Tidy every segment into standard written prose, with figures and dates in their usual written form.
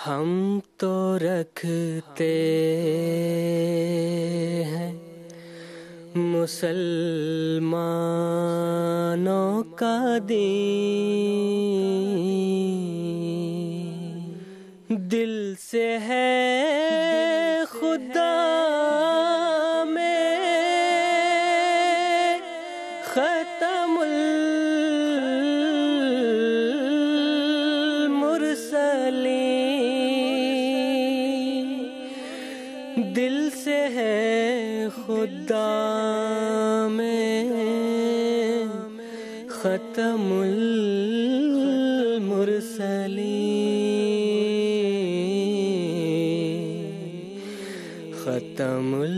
हम तो रखते हैं मुसलमानों का दीन, दिल से है खुदा में खत्मुल मुरसलीन, दिल से है खुदा में खत्मुल मुरसलीन, खत्मुल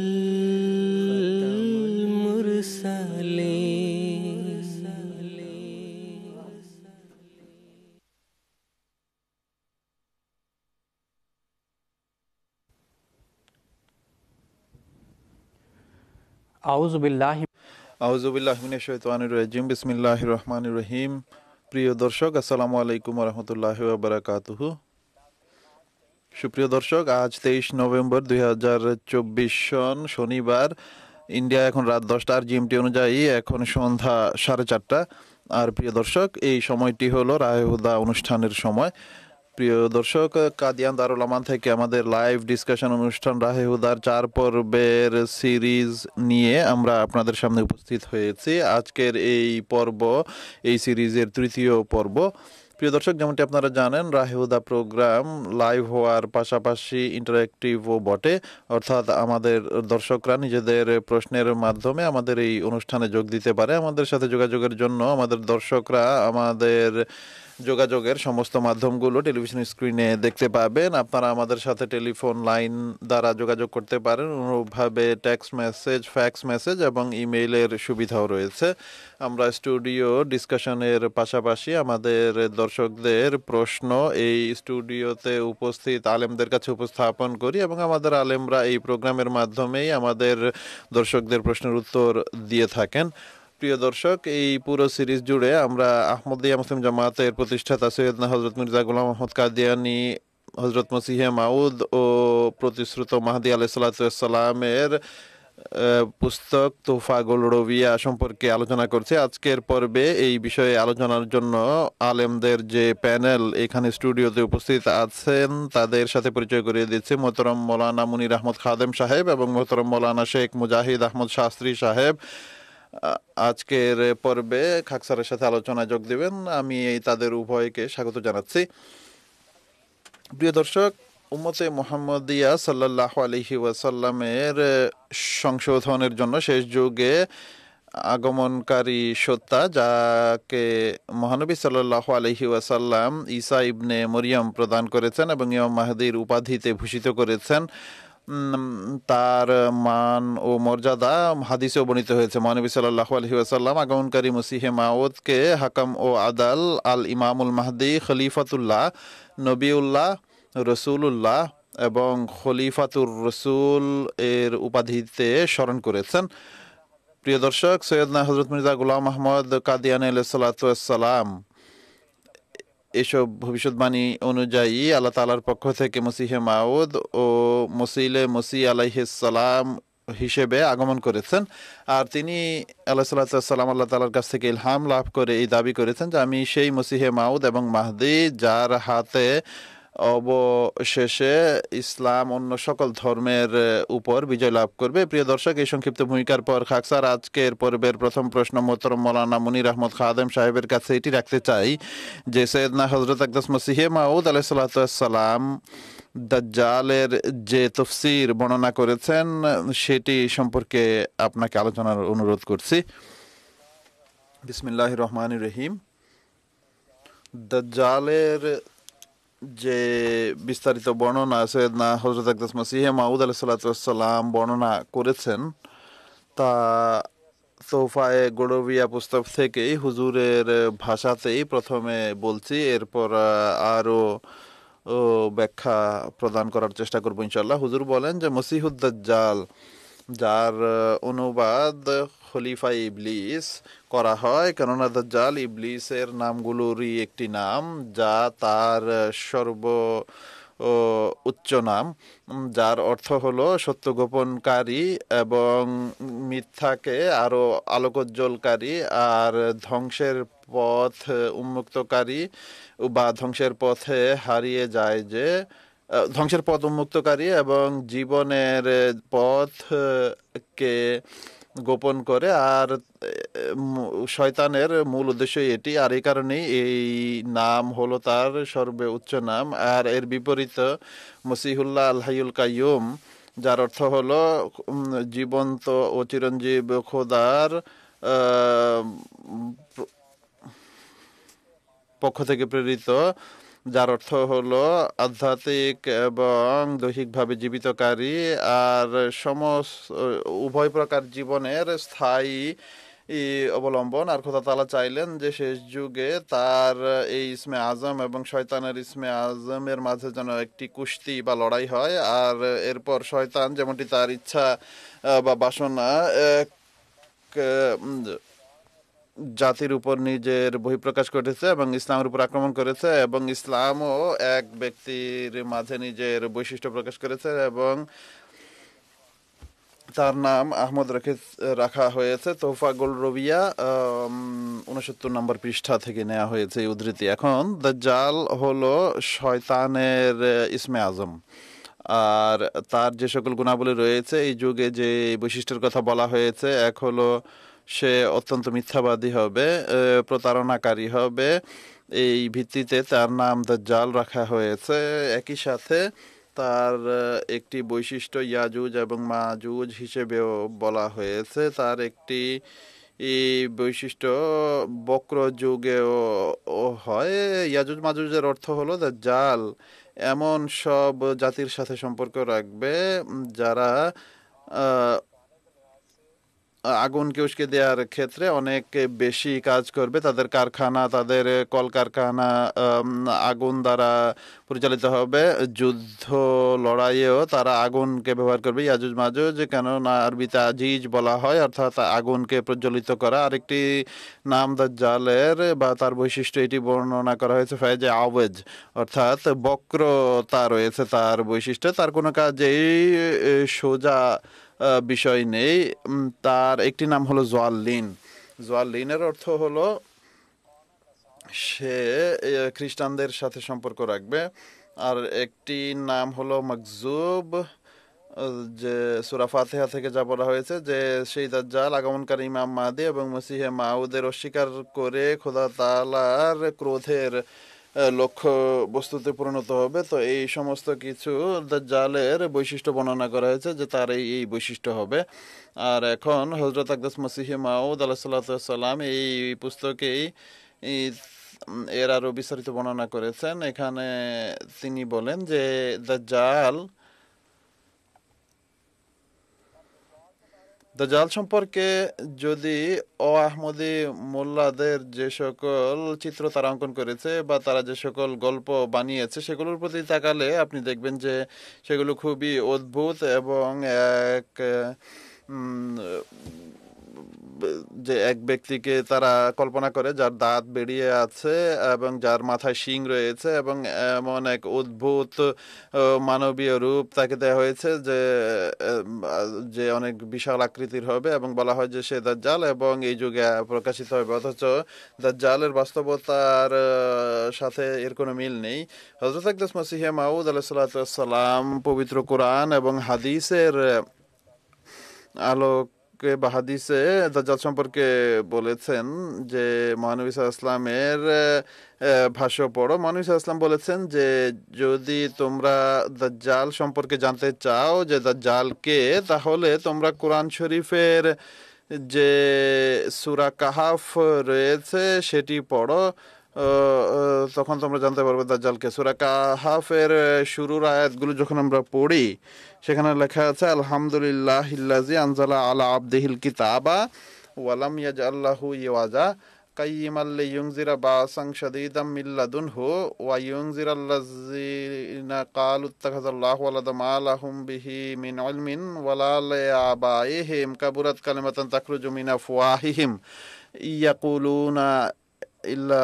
मुरसलीन। আউযুবিল্লাহি মিনাশ শাইতানির রাজিম। বিসমিল্লাহির রহমানির রহিম। প্রিয় দর্শক, আসসালামু আলাইকুম ওয়া রাহমাতুল্লাহি ওয়া বারাকাতুহু। সুপ্রিয় দর্শক, আজ 23 নভেম্বর 2024 সন শনিবার। ইন্ডিয়া এখন রাত 10টা, আর জিএমটি অনুযায়ী এখন সন্ধ্যা 4:30। আর প্রিয় দর্শক, এই সময়টি হলো রাহে হুদা অনুষ্ঠানের সময়। প্রিয় দর্শক, কাদিয়ান দারুল আমান থেকে আমাদের লাইভ ডিসকাশন অনুষ্ঠান রাহে হুদার 4 পর্বের সিরিজ নিয়ে আমরা আপনাদের সামনে উপস্থিত হয়েছি। আজকের এই পর্ব এই সিরিজের 3য় পর্ব। প্রিয় দর্শক, যেমনটি আপনারা জানেন, রাহে হুদা প্রোগ্রাম লাইভ হওয়ার পাশাপাশি ইন্টারেক্টিভও বটে, অর্থাৎ আমাদের দর্শকরা নিজেদের প্রশ্নের মাধ্যমে আমাদের এই অনুষ্ঠানে যোগ দিতে পারে। আমাদের সাথে যোগাযোগের জন্য আমাদের দর্শকরা আমাদের যোগাযোগের সমস্ত মাধ্যমগুলো টেলিভিশন স্ক্রিনে দেখতে পাবেন। আপনারা আমাদের সাথে টেলিফোন লাইন দ্বারা যোগাযোগ করতে পারেন, অনুরূপভাবে টেক্সট মেসেজ, ফ্যাক্স মেসেজ এবং ইমেইলের সুবিধাও রয়েছে। আমরা স্টুডিও ডিসকাশনের পাশাপাশি আমাদের দর্শকদের প্রশ্ন এই স্টুডিওতে উপস্থিত আলেমদের কাছে উপস্থাপন করি এবং আমাদের আলেমরা এই প্রোগ্রামের মাধ্যমেই আমাদের দর্শকদের প্রশ্নের উত্তর দিয়ে থাকেন। প্রিয় দর্শক, এই পুরো সিরিজ জুড়ে আমরা আহমদিয়া মুসলিম জামাতের প্রতিষ্ঠাতা সৈয়দনা হযরত মির্জা গোলাম আহমদ কাদিয়ানী, হযরত মসিহে মাউদ ও প্রতিশ্রুত মাহদী আলাইহিস সালামের পুস্তক তোহফা গোলরবিয়া সম্পর্কে আলোচনা করছে। আজকের পর্বে এই বিষয়ে আলোচনার জন্য আলেমদের যে প্যানেল এখানে স্টুডিওতে উপস্থিত আছেন তাদের সাথে পরিচয় করিয়ে দিচ্ছে। মোহতরম মৌলানা মুনির আহমদ খাদেম সাহেব এবং মোহতরম মৌলানা শেখ মুজাহিদ আহমদ শাস্ত্রী সাহেব আজকের পর্বে খাকসারের সাথে আলোচনায় যোগ দেবেন। আমি তাদের উভয়কে স্বাগত জানাচ্ছি। প্রিয় দর্শক, উম্মতে মুহাম্মদিয়া সাল্লাল্লাহু আলাইহি ওয়াসাল্লামের সংশোধনের জন্য শেষ যুগে আগমনকারী সত্তা, যাকে মহানবী সাল্লাল্লাহু আলাইহি ওয়াসাল্লাম ঈসা ইবনে মরিয়ম প্রদান করেছেন এবং ইমাম মাহদীর উপাধিতে ভূষিত করেছেন, তার মান ও মর্যাদা হাদিসেও বর্ণিত হয়েছে। মহানবী সাল্লাল্লাহু আলাইহি ওয়াসাল্লাম আগমনকারী মসিহে মাউদকে হাকাম ও আদাল, আল ইমামুল মাহদী, খলিফাতুল্লাহ, নবিউল্লাহ, রসুলুল্লাহ এবং খলিফাতুর রসুল এর উপাধিতে স্মরণ করেছেন। প্রিয় দর্শক, সৈয়দনা হযরত মির্জা গোলাম আহমদ কাদিয়ানী আলাইহিস সালাতু ওয়াস সালাম এসব ভবিষ্যৎবাণী অনুযায়ী আল্লাহ তাআলার পক্ষ থেকে মসিহে মাউদ ও মসিহ আলাইহিস সালাম হিসেবে আগমন করেছেন। আর তিনি আলাইহিস সালাতু ওয়াস সালাম আল্লাহ তাআলার কাছ থেকে ইলহাম লাভ করে এই দাবি করেছেন যে আমি সেই মসিহে মাউদ এবং মাহদী যার হাতে অবশেষে ইসলাম অন্য সকল ধর্মের উপর বিজয় লাভ করবে। প্রিয় দর্শক, এই সংক্ষিপ্ত ভূমিকার পর খাকসার আজকের পর্বের প্রথম প্রশ্ন মোহতরম মৌলানা মুনির আহমদ খাদেম সাহেবের কাছে এটি রাখতে চাই যে সৈয়দনা হযরত আকদাস মসিহে মাউদ আলাইহিস সালাতু ওয়াস সালাম দাজ্জালের যে তাফসীর বর্ণনা করেছেন সেটি সম্পর্কে আপনাকে আলোচনার অনুরোধ করছি। বিসমিল্লাহির রহমানির রহিম। দাজ্জালের যে বিস্তারিত বর্ণনা সৈয়দনা হযরত আকদাস মসিহে মাউদ আলাইহিস সালাতু ওয়াস সালাম বর্ণনা করেছেন তা তোহফায়ে গোলরবিয়া পুস্তক থেকেই হুজুরের ভাষাতেই প্রথমে বলছি, এরপর আরও ব্যাখ্যা প্রদান করার চেষ্টা করবো ইনশাআল্লাহ। হুজুর বলেন যে মসিহুদ দাজ্জাল, যার অনুবাদ খলিফা ইবলিস করা হয়, কেননা দাজ্জাল ইবলিসের নামগুলোরই একটি নাম, যা তার ও উচ্চ নাম, যার অর্থ হলো সত্য গোপনকারী এবং মিথ্যাকে আরো আলোকোজ্জ্বলকারী আর ধ্বংসের পথ উন্মুক্তকারী বা ধ্বংসের পথে হারিয়ে যায় যে ধ্বংসের পথ উন্মুক্তকারী এবং জীবনের পথকে গোপন করে। আর শয়তানের মূল উদ্দেশ্যই এটি, আর এই কারণেই এই নাম হলো তার সর্বোচ্চ নাম। আর এর বিপরীত মসিহুল্লাহ আল হাইয়ুল কাইয়ুম, যার অর্থ হলো জীবন্ত ও চিরঞ্জীব খোদার পক্ষ থেকে প্রেরিত, যার অর্থ হলো আধ্যাত্মিক এবং দৈহিকভাবে জীবিতকারী আর উভয় প্রকার জীবনের স্থায়ী অবলম্বন। আর খোদা তাআলা চাইলেন যে শেষ যুগে তার এই ইসমে আজম এবং শয়তানের ইসমে আজমের মাঝে যেন একটি কুস্তি বা লড়াই হয়। আর এরপর শয়তান যেমনটি তার ইচ্ছা বা বাসনা জাতির উপর নিজের বহিঃপ্রকাশ করেছে এবং ইসলামের উপর আক্রমণ করেছে, এবং ইসলামও এক ব্যক্তির মাঝে নিজের বৈশিষ্ট্য প্রকাশ করেছে এবং তার নাম আহমদ রাখা হয়েছে। তোহফা গোল রবিয়া 69 নম্বর পৃষ্ঠা থেকে নেওয়া হয়েছে এই উদ্ধৃতি। এখন দাজ্জাল হলো শয়তানের ইসমে আজম, আর তার যে সকল গুণাবলী রয়েছে এই যুগে যে বৈশিষ্ট্যের কথা বলা হয়েছে, এক হলো সে অত্যন্ত মিথ্যাবাদী হবে, প্রতারণাকারী হবে। এই ভিত্তিতে তার নাম দাজ্জাল রাখা হয়েছে। একই সাথে তার একটি বৈশিষ্ট্য ইয়াজুজ এবং মাজুজ হিসেবেও বলা হয়েছে। তার একটি বৈশিষ্ট্য বক্র যুগেও হয়। ইয়াজুজ মাজুজের অর্থ হলো দাজ্জাল এমন সব জাতির সাথে সম্পর্ক রাখবে যারা আগুনকে উস্কে দেওয়ার ক্ষেত্রে অনেক বেশি কাজ করবে। তাদের কারখানা, তাদের কলকারখানা আগুন দ্বারা পরিচালিত হবে। যুদ্ধ লড়াইয়েও তারা আগুনকে ব্যবহার করবে। ইয়াজুজ মাজুজ, কেননা আরবিতে আজিজ বলা হয়, অর্থাৎ আগুনকে প্রজ্বলিত করা। আরেকটি নাম দাজ্জালের বা তার বৈশিষ্ট্য এটি বর্ণনা করা হয়েছে ফায়েজে আওয়েজ, অর্থাৎ বক্রতা রয়েছে তার বৈশিষ্ট্য। তার কোনো কাজেই সোজা বিষয় নেই। তার একটি নাম হলো জোয়াল্লিন। জোয়াল্লিনের অর্থ হলো সে খ্রিস্টানদের সাথে সম্পর্ক রাখবে। আর একটি নাম হলো মাকজুব, যে সূরা ফাতিহা থেকে যা বলা হয়েছে যে সেই দাজ্জাল আগমনকারী ইমাম মাহদী এবং মসিহে মাউদের অস্বীকার করে খোদা তাআলার ক্রোধের লক্ষ্য বস্তুতে পরিণত হবে। তো এই সমস্ত কিছু দাজ্জালের বৈশিষ্ট্য বর্ণনা করা হয়েছে যে তার এই বৈশিষ্ট্য হবে। আর এখন হযরত আকদাস মসিহে মাউদ আলাইহিসসালাম এই পুস্তকেই এর আরো বিস্তারিত বর্ণনা করেছেন। এখানে তিনি বলেন যে দাজ্জাল সম্পর্কে যদি আহমদী মোল্লাদের যে সকল চিত্র তারা অঙ্কন করেছে বা তারা যে সকল গল্প বানিয়েছে সেগুলোর প্রতি তাকালে আপনি দেখবেন যে সেগুলো খুবই অদ্ভুত এবং এক ব্যক্তিকে তারা কল্পনা করে যার দাঁত বেরিয়ে আছে এবং যার মাথায় শিং রয়েছে এবং এমন এক অদ্ভুত মানবীয় রূপ তাকে দেওয়া হয়েছে যে অনেক বিশাল আকৃতির হবে এবং বলা হয় যে সে দাজ্জাল এবং এই যুগে প্রকাশিত হবে। অথচ দাজ্জালের বাস্তবতার সাথে এর কোনো মিল নেই। হযরত আকদাস মসিহে মাউদ আলাইহিসসালাম পবিত্র কোরআন এবং হাদিসের আলোকে বা হাদিসে দাজ্জাল সম্পর্কে বলেছেন যে মহানবী সাল্লাল্লাহু আলাইহি ওয়াসাল্লামের ভাষ্য পড়ো। মহানবী সাল্লাল্লাহু আলাইহি ওয়াসাল্লাম বলেছেন যে যদি তোমরা দাজ্জাল সম্পর্কে জানতে চাও যে দাজ্জাল কে, তাহলে তোমরা কোরআন শরীফের যে সূরা কাহাফ রয়েছে সেটি পড়ো, তখন তোমরা জানতে পারবে দাজ্জালকে। সূরা কাহাফের শুরুর আয়াতগুলো যখন আমরা পড়ি সেখানে লেখা আছে আলহামদুলিল্লাহিল্লাযী আনজালা আলা আবদিহিল কিতাবা ওয়া লাম ইয়াজআল লাহু ইওয়াজা কাইয়িমান লিইউনজিরা বাসান শাদীদাম মিন লাদুনহু ওয়া ইউনজিরাল্লাযীনা ক্বালু ইত্তাখাযাল্লাহু ওয়ালাদা মা লাহুম বিহি মিন ইলমিন ওয়ালা লিআবাইহিম কাবুরাত কালিমাতান তাখরুজু মিন আফওয়াহিহিম ইয়াকুলুনা ইল্লা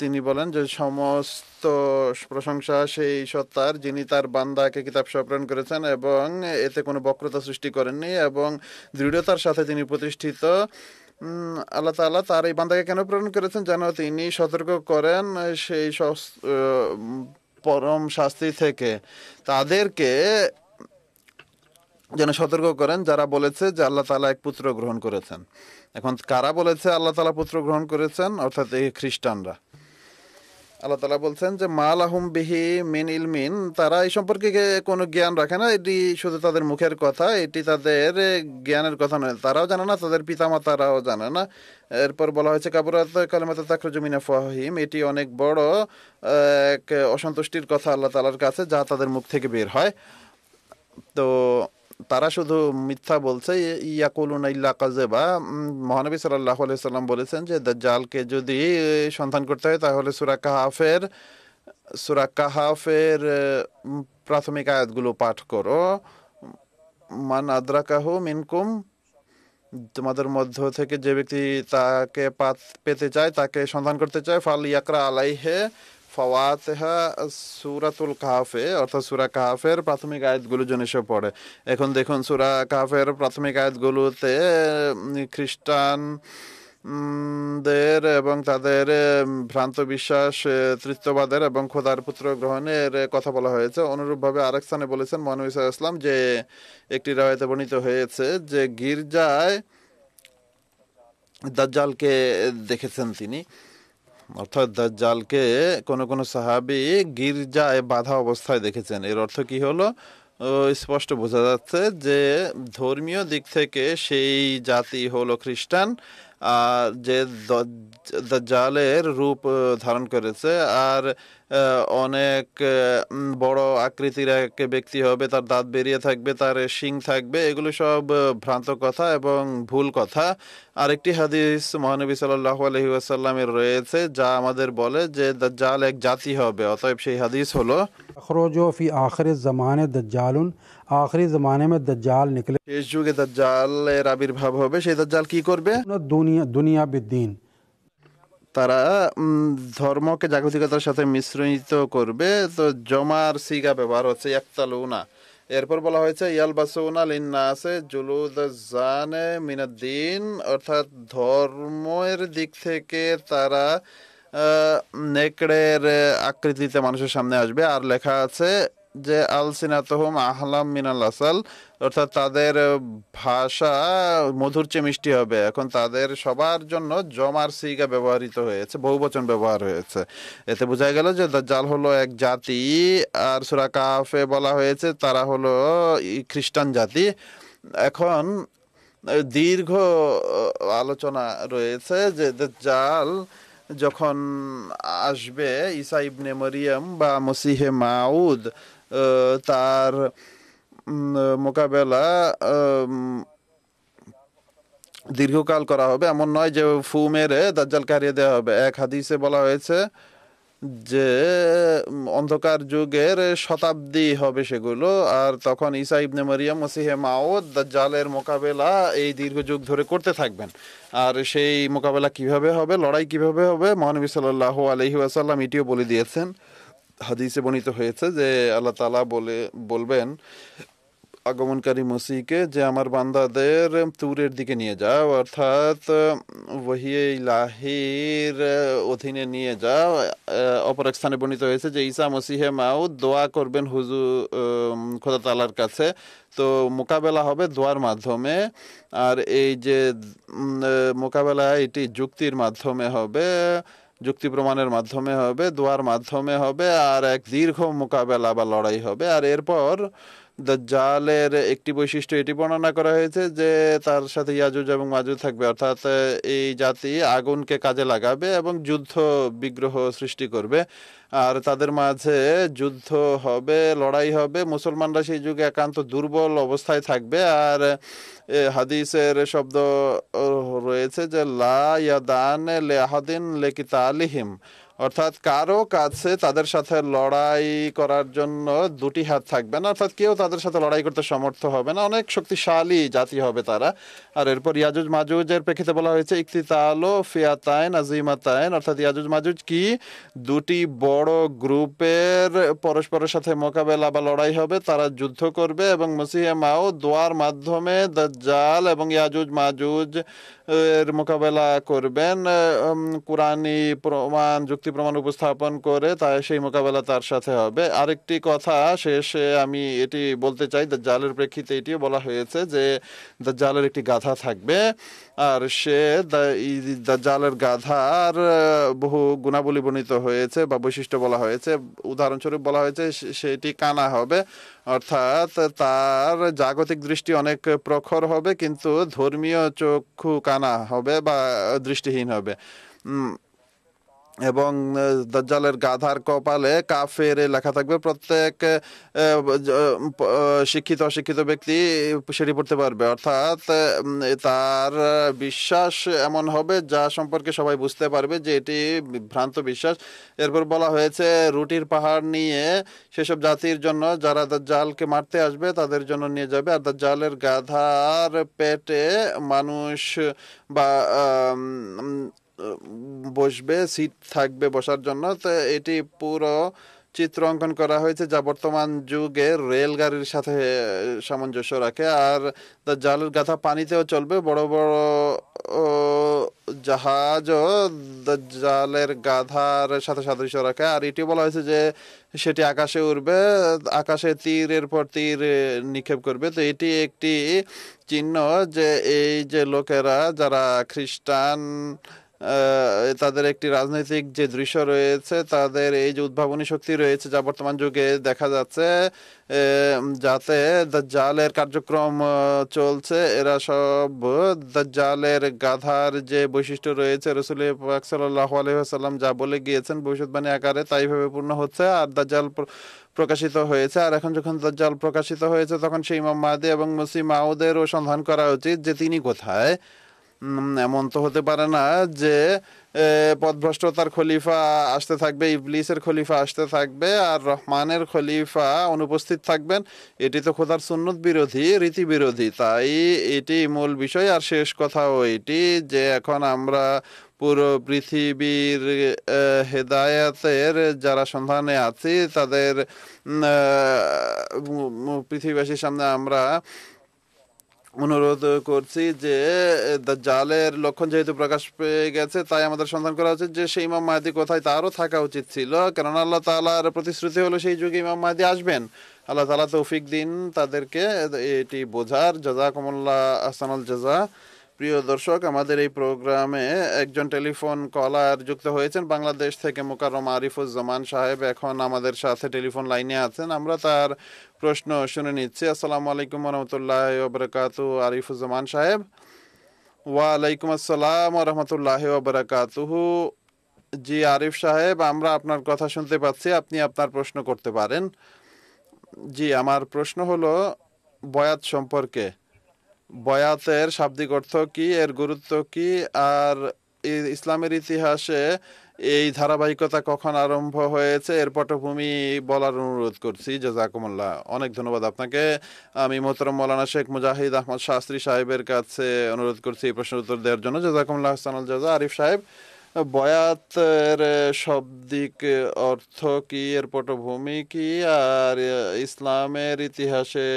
তিনি বলেন যে সমস্ত প্রশংসা সেই সত্তার যিনি তার বান্দাকে কিতাব প্রেরণ করেছেন এবং এতে কোনো বক্রতা সৃষ্টি করেননি এবং দৃঢ়তার সাথে তিনি প্রতিষ্ঠিত। আল্লাহ তাআলা তার এই বান্দাকে কেন প্রেরণ করেছেন? যেন তিনি সতর্ক করেন সেই পরম শাস্তি থেকে, তাদেরকে যেন সতর্ক করেন যারা বলেছে যে আল্লাহ তাআলা এক পুত্র গ্রহণ করেছেন। এখন কারা বলেছে আল্লাহ তাআলা পুত্র গ্রহণ করেছেন? অর্থাৎ এই খ্রিস্টানরা। আল্লাহ তাআলা বলছেন যে মা লাহুম বিহি মিন ইলমিন, তারা এই সম্পর্কে কোনো জ্ঞান রাখে না, এটি শুধু তাদের মুখের কথা, এটি তাদের জ্ঞানের কথা নয়, তারাও জানে না, তাদের পিতামাতারাও জানে না। এরপর বলা হয়েছে কাবুরাত কালিমাতুন তাখরুজু মিন আফওয়াহিহিম, এটি অনেক বড় এক অসন্তুষ্টির কথা আল্লাহ তাআলার কাছে যা তাদের মুখ থেকে বের হয়। তো তারা শুধু মিথ্যা বলছে। ইয়াকুলুনা ইল্লা কাযিবা, মহানবী সাল্লাল্লাহু আলাইহি সাল্লাম বলেছেন যে দাজ্জালকে যদি সন্ধান করতে হয় তাহলে সূরা কাহাফের প্রাথমিক আয়াতগুলো পাঠ করো। মান আদরাকাহু মিনকুম, তোমাদের মধ্য থেকে যে ব্যক্তি তাকে পেতে চায়, তাকে সন্ধান করতে চায়, ফাল ইয়াকরা আলাইহে ফাওয়াতিহা সূরাতুল কাহফে, অর্থাৎ সূরা কাহফের প্রাথমিক আয়াতগুলো যেন সে পড়ে। এখন দেখুন সূরা কাহফের প্রাথমিক আয়াতগুলোতে খ্রিস্টানদের এবং তাদের ভ্রান্ত বিশ্বাস, তৃতীয়বাদের এবং খোদার পুত্র গ্রহণের কথা বলা হয়েছে। অনুরূপভাবে আরেক স্থানে বলেছেন মহানবী সাল্লাল্লাহু আলাইহি ওয়াসাল্লাম যে একটি রাওয়ায়াতে বর্ণিত হয়েছে যে গির্জায় দাজ্জালকে দেখেছেন তিনি, অর্থাৎ দাজ্জালকে কোন কোন সাহাবী গির্জায় বাধা অবস্থায় দেখেছেন। এর অর্থ কি হলো? স্পষ্ট বোঝা যাচ্ছে যে ধর্মীয় দিক থেকে সেই জাতি হলো খ্রিস্টান, আর যে দাজ্জালের রূপ ধারণ করেছে আর অনেক বড় আকৃতির এক ব্যক্তি হবে, তার দাঁত বেরিয়ে থাকবে, তার শিং থাকবে, এগুলো সব ভ্রান্ত কথা এবং ভুল কথা। আরেকটি হাদিস মহানবী সাল্লাল্লাহু আলাইহি ওয়াসাল্লামের রয়েছে যা আমাদের বলে যে দাজ্জাল এক জাতি হবে। অতএব সেই হাদিস হলো अखरोजो फी आखिर ज़माने दज्जालुन, आखिरी ज़माने में दज्जाल निकले, শেষ যুগে দাজ্জালের আবির্ভাব হবে। সেই দাজ্জাল কি করবে? दुनिया बिद्दीन, তারা ধর্মকে জাগতিকতার সাথে মিশ্রিত করবে। তো জমার সিগা ব্যবহার হচ্ছে ইয়াকতালুনা। এরপর বলা হয়েছে ইয়ালবাসুনা লিন্নাসে জুলুদাজ্জানে মিনাদ্দিন, অর্থাৎ ধর্মের দিক থেকে তারা নেকড়ের আকৃতিতে মানুষের সামনে আসবে। আর লেখা আছে যে আলসিনাতুহুম আহলাম মিনাল আসাল, অর্থাৎ তাদের ভাষা মধুর চেয়ে মিষ্টি হবে। এখন তাদের সবার জন্য জমার সিগা ব্যবহৃত হয়েছে, বহুবচন ব্যবহার হয়েছে। এতে বোঝা গেল যে দাজ্জাল হলো এক জাতি, আর সূরা কাহফে বলা হয়েছে তারা হলো খ্রিস্টান জাতি। এখন দীর্ঘ আলোচনা রয়েছে যে দাজ্জাল যখন আসবে, ঈসা ইবনে মরিয়ম বা মসিহে মাউদ তার মোকাবেলা দীর্ঘকাল করা হবে, এমন নয় যে ফু মেরে দাজ্জালকে হারিয়ে দেওয়া হবে। এক হাদিসে বলা হয়েছে যে অন্ধকার যুগের শতাব্দী হবে সেগুলো, আর তখন ঈসা ইবনে মরিয়ম মসিহে মাউদ দাজ্জালের মোকাবেলা এই দীর্ঘ যুগ ধরে করতে থাকবেন। আর সেই মোকাবেলা কিভাবে হবে, লড়াই কিভাবে হবে, মহানবী সাল্লাল্লাহু আলাইহি ওয়াসাল্লাম এটিও বলে দিয়েছেন। হাদিসে বর্ণিত হয়েছে যে আল্লাহ তাআলা বলবেন আগমনকারী মসিহকে যে আমার বান্দাদের তুরের দিকে নিয়ে যাও, অর্থাৎ ওহিয়ে ইলাহির অধীনে নিয়ে যাও। অপর এক স্থানে বর্ণিত হয়েছে যে ঈসা মসিহে মাউদ দোয়া করবেন খোদা তাআলার কাছে। তো মোকাবেলা হবে দোয়ার মাধ্যমে, আর এই যে মোকাবেলা এটি যুক্তির মাধ্যমে হবে, যুক্তি প্রমাণের মাধ্যমে হবে, দোয়ার মাধ্যমে হবে, আর এক দীর্ঘ মোকাবেলা বা লড়াই হবে। আর এরপর দাজ্জালের একটি বৈশিষ্ট্য এটি বর্ণনা করা হয়েছে যে তার সাথে ইয়াজুজ এবং মাজুজ থাকবে, অর্থাৎ এই জাতি আগুনকে কাজে লাগাবে এবং যুদ্ধ বিগ্রহ সৃষ্টি করবে, আর তাদের মাঝে যুদ্ধ হবে, লড়াই হবে। মুসলমানরা সেই যুগে একান্ত দুর্বল অবস্থায় থাকবে। আর হাদিসের শব্দ রয়েছে যে লা ইয়াদান লিআহাদিন লিকিতালিহিম, অর্থাৎ কারো কাছে তাদের সাথে লড়াই করার জন্য দুটি হাত থাকবে না, অর্থাৎ কেউ তাদের সাথে লড়াই করতে সমর্থ হবে না, অনেক শক্তিশালী জাতি হবে তারা। আর এরপর ইয়াজুজ মাজুজের প্রেক্ষিতে বলা হয়েছে ইকতিতালো ফিয়াতাইন আজিমাতাইন, অর্থাৎ ইয়াজুজ মাজুজ কি দুটি বড় গ্রুপের পরস্পরের সাথে মোকাবেলা বা লড়াই হবে, তারা যুদ্ধ করবে এবং মসিহে মাউদ দোয়ার মাধ্যমে দাজ্জাল এবং ইয়াজুজ মাজুজ এর মোকাবেলা করবেন, কুরআনী প্রমাণ যুক্তি প্রমাণ উপস্থাপন করে তাই সেই মোকাবেলা তার সাথে হবে। আরেকটি কথা শেষে আমি এটি বলতে চাই, দাজ্জালের প্রেক্ষিতে এটিও বলা হয়েছে যে দাজ্জালের একটি গাধা থাকবে, আর সে দাজ্জালের গাধার বহু গুণাবলী বর্ণিত হয়েছে বা বৈশিষ্ট্য বলা হয়েছে। উদাহরণস্বরূপ বলা হয়েছে সেটি কানা হবে, অর্থাৎ তার জাগতিক দৃষ্টি অনেক প্রখর হবে কিন্তু ধর্মীয় চক্ষু কানা হবে বা দৃষ্টিহীন হবে। এবং দাজ্জালের গাধার কপালে কাফের লেখা থাকবে। প্রত্যেক শিক্ষিত অশিক্ষিত ব্যক্তি সেটি পড়তে পারবে, অর্থাৎ তার বিশ্বাস এমন হবে যা সম্পর্কে সবাই বুঝতে পারবে যে এটি ভ্রান্ত বিশ্বাস। এরপর বলা হয়েছে রুটির পাহাড় নিয়ে সেসব জাতির জন্য যারা দাজ্জালকে মারতে আসবে তাদের জন্য নিয়ে যাবে, আর দাজ্জালের গাধার পেটে মানুষ বা বসবে, সিট থাকবে বসার জন্য। তো এটি পুরো চিত্র অঙ্কন করা হয়েছে যা বর্তমান যুগে রেলগাড়ির সাথে সামঞ্জস্য রাখে। আর দাজ্জালের গাধা পানিতেও চলবে, বড় বড় জাহাজও দাজ্জালের গাধার সাথে সাদৃশ্য রাখে। আর এটি বলা হয়েছে যে সেটি আকাশে উড়বে, আকাশে তীরের পর তীর নিক্ষেপ করবে। তো এটি একটি চিহ্ন যে এই যে লোকেরা যারা খ্রিস্টান তাদের একটি রাজনৈতিক যে দৃশ্য রয়েছে, তাদের এই যে উদ্ভাবনী শক্তি রয়েছে যা বর্তমান যুগে দেখা যাচ্ছে যাতে দাজ্জালের কার্যক্রম চলছে, এরা সব দাজ্জালের গাধার যে বৈশিষ্ট্য রয়েছে রাসূল পাক সাল্লাল্লাহু আলাইহি ওয়াসাল্লাম যা বলে গিয়েছেন ভবিষ্যৎবাণী আকারে তাই ভাবে পূর্ণ হচ্ছে। আর দাজ্জাল প্রকাশিত হয়েছে, আর এখন যখন দাজ্জাল প্রকাশিত হয়েছে তখন সেই ইমাম মাহদী এবং মসিহ মাউদেরও সন্ধান করা উচিত যে তিনি কোথায়। এমন তো হতে পারে না যে পথভ্রষ্টতার খলিফা আসতে থাকবে, ইবলিসের খলিফা আসতে থাকবে আর রহমানের খলিফা অনুপস্থিত থাকবেন। এটি তো খোদার সুন্নত বিরোধী, রীতি বিরোধী। তাই এটি মূল বিষয়। আর শেষ কথাও এটি যে এখন আমরা পুরো পৃথিবীর হেদায়েতের যারা সন্ধানে আছি তাদের পৃথিবীবাসীর সামনে আমরা অনুরোধ করছি যে দাজ্জালের লক্ষণ যেহেতু প্রকাশ পেয়ে গেছে তাই আমাদের সন্ধান করা উচিত যে সেই ইমাম মাহদী কোথায়, তারও থাকা উচিত ছিল। কেননা আল্লাহ তাআলার প্রতিশ্রুতি হলো সেই যুগে ইমাম মাহদী আসবেন। আল্লাহ তাআলা তৌফিক দিন তাদেরকে এটি বোঝার। জাযাকুমুল্লাহ আহসানুল জাযা। প্রিয় দর্শক, আমাদের এই প্রোগ্রামে একজন টেলিফোন কলার যুক্ত হয়েছেন বাংলাদেশ থেকে, মোকাররম আরিফুজ্জামান সাহেব এখন আমাদের সাথে টেলিফোন লাইনে আছেন। আমরা তার প্রশ্ন শুনে নিচ্ছি। আসসালামু আলাইকুম ওয়া রাহমাতুল্লাহি ওয়া বারাকাতুহু আরিফুজ্জামান সাহেব। ওয়া আলাইকুম আসসালাম ওয়া রাহমাতুল্লাহি ওয়া বারাকাতুহু। জি আরিফ সাহেব, আমরা আপনার কথা শুনতে পাচ্ছি, আপনি আপনার প্রশ্ন করতে পারেন। জি, আমার প্রশ্ন হলো বয়াত সম্পর্কে। বয়াতের শাব্দিক অর্থ কি, এর গুরুত্ব কি, আর ইসলামের ইতিহাসে এই ধারাবাহিকতা কখন আরম্ভ হয়েছে এর পটভূমি বলার অনুরোধ করছি। জাযাকুমুল্লাহ। অনেক ধন্যবাদ আপনাকে। আমি মোহতরম মৌলানা শেখ মুজাহিদ আহমদ শাস্ত্রী সাহেবের কাছে অনুরোধ করছি এই প্রশ্নের উত্তর দেওয়ার জন্য। জাযাকুমুল্লাহ আহসানুল জাযা। আরিফ সাহেব, বয়াতের শাব্দিক অর্থ কি, এর পটভূমি কি, আর ইসলামের ইতিহাসে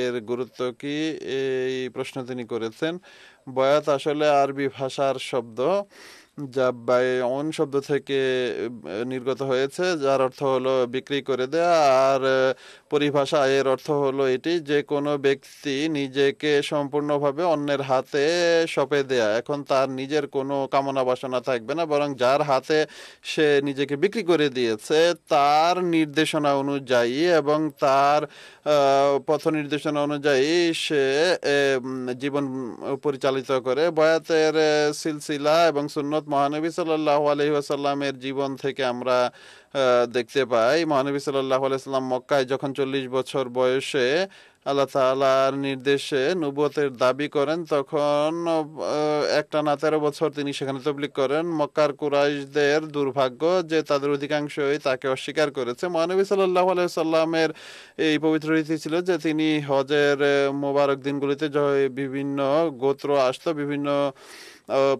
এর গুরুত্ব কি, এই প্রশ্ন তিনি করেছেন। বয়াত আসলে আরবি ভাষার শব্দ যা বায়উন শব্দ থেকে নির্গত হয়েছে, যার অর্থ হলো বিক্রি করে দেয়া। আর পরিভাষা এর অর্থ হলো এটি যে কোনো ব্যক্তি নিজেকে সম্পূর্ণভাবে অন্যের হাতে সঁপে দেয়া। এখন তার নিজের কোনো কামনা বাসনা থাকবে না, বরং যার হাতে সে নিজেকে বিক্রি করে দিয়েছে তার নির্দেশনা অনুযায়ী এবং তার পথ নির্দেশনা অনুযায়ী সে জীবন পরিচালিত করে। বয়াতের সিলসিলা এবং সুন্নত মহানবী সাল্লাল্লাহু আলাইহি ওয়াসাল্লামের জীবন থেকে আমরা দেখতে পাই। মহানবী সাল্লাল্লাহু আলাইহি ওয়াসাল্লাম মক্কায় যখন 40 বছর বয়সে আল্লাহ তাআলার নির্দেশে নবুয়তের দাবি করেন, তখন একটানা 13 বছর তিনি সেখানে তাবলীগ করেন। মক্কার কুরাইশদের দুর্ভাগ্য যে তাদের অধিকাংশই তাকে অস্বীকার করেছে। মহানবী সাল্লাল্লাহু আলাইহি সাল্লামের এই পবিত্র রীতি ছিল যে তিনি হজের মোবারক দিনগুলিতে বিভিন্ন গোত্র আসতো, বিভিন্ন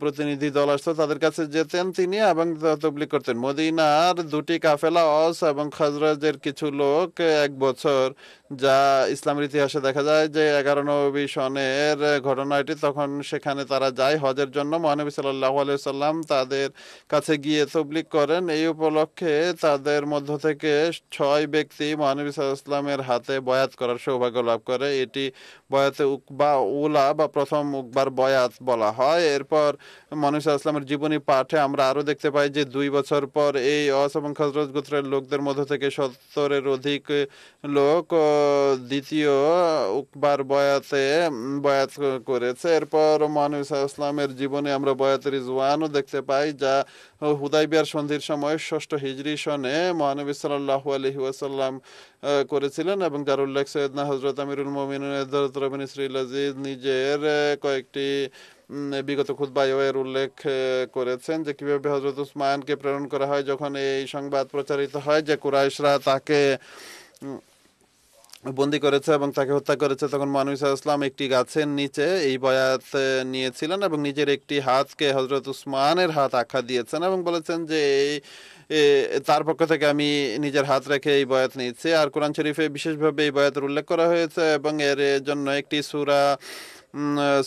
প্রতিনিধি দল আসতো, তাদের কাছে যেতেন তিনি এবং তাবলীগ করতেন। মদিনার দুটি কাফেলা, অস এবং খাজরাজের কিছু লোক এক বছর, যা ইসলামের ইতিহাসে দেখা যায় যে 11 সনের ঘটনা এটি, তখন সেখানে তারা যায় হজের জন্য। মহানবী সাল্লাল্লাহু আলাইহি সাল্লাম তাদের কাছে গিয়ে তাবলীগ করেন। এই উপলক্ষে তাদের মধ্য থেকে 6 ব্যক্তি মহানবী সাল্লাল্লাহু আলাইহি সাল্লামের হাতে বয়াত করার সৌভাগ্য লাভ করে। এটি বয়াতে উকবা উলা বা প্রথম উকবার বয়াত বলা হয়। এরপর মহানবী সাল্লাল্লাহু আলাইহি সাল্লামের জীবনী পাঠে আমরা আরো দেখতে পাই যে 2 বছর পর এই অস এবং খাজরাজ গোত্রের লোকদের মধ্য থেকে 70-এর অধিক লোক দ্বিতীয় উকবার বয়াতে বয়াত করেছে। এরপর মহানবী সাল্লাল্লাহু আলাইহি ওয়াসাল্লামের জীবনে আমরা বয়াতের রিজওয়ানও দেখতে পাই, যা হুদাইবিয়ার সন্ধির সময় 6ষ্ঠ হিজরি সনে মহানবী সাল্লাল্লাহু আলাইহি ওয়াসাল্লাম করেছিলেন এবং যার উল্লেখ সৈয়দনা হযরত আমিরুল মুমিনিন হযরত রবিন ইসরাইল আজিজ নিজের কয়েকটি বিগত খুতবায় এর উল্লেখ করেছেন যে কিভাবে হযরত উসমানকে প্রেরণ করা হয় যখন এই সংবাদ প্রচারিত হয় যে কুরাইশরা তাকে বন্দী করেছে এবং তাকে হত্যা করেছে। তখন মহানবী সাল্লাল্লাহু আলাইহি ওয়াসাল্লাম একটি গাছের নিচে এই বয়াত নিয়েছিলেন এবং নিজের একটি হাতকে হযরত উসমানের হাত আখ্যা দিয়েছেন এবং বলেছেন যে তার পক্ষ থেকে আমি নিজের হাত রেখে এই বয়াত নিয়েছি। আর কোরআন শরীফে বিশেষভাবে এই বয়াতের উল্লেখ করা হয়েছে এবং এর জন্য একটি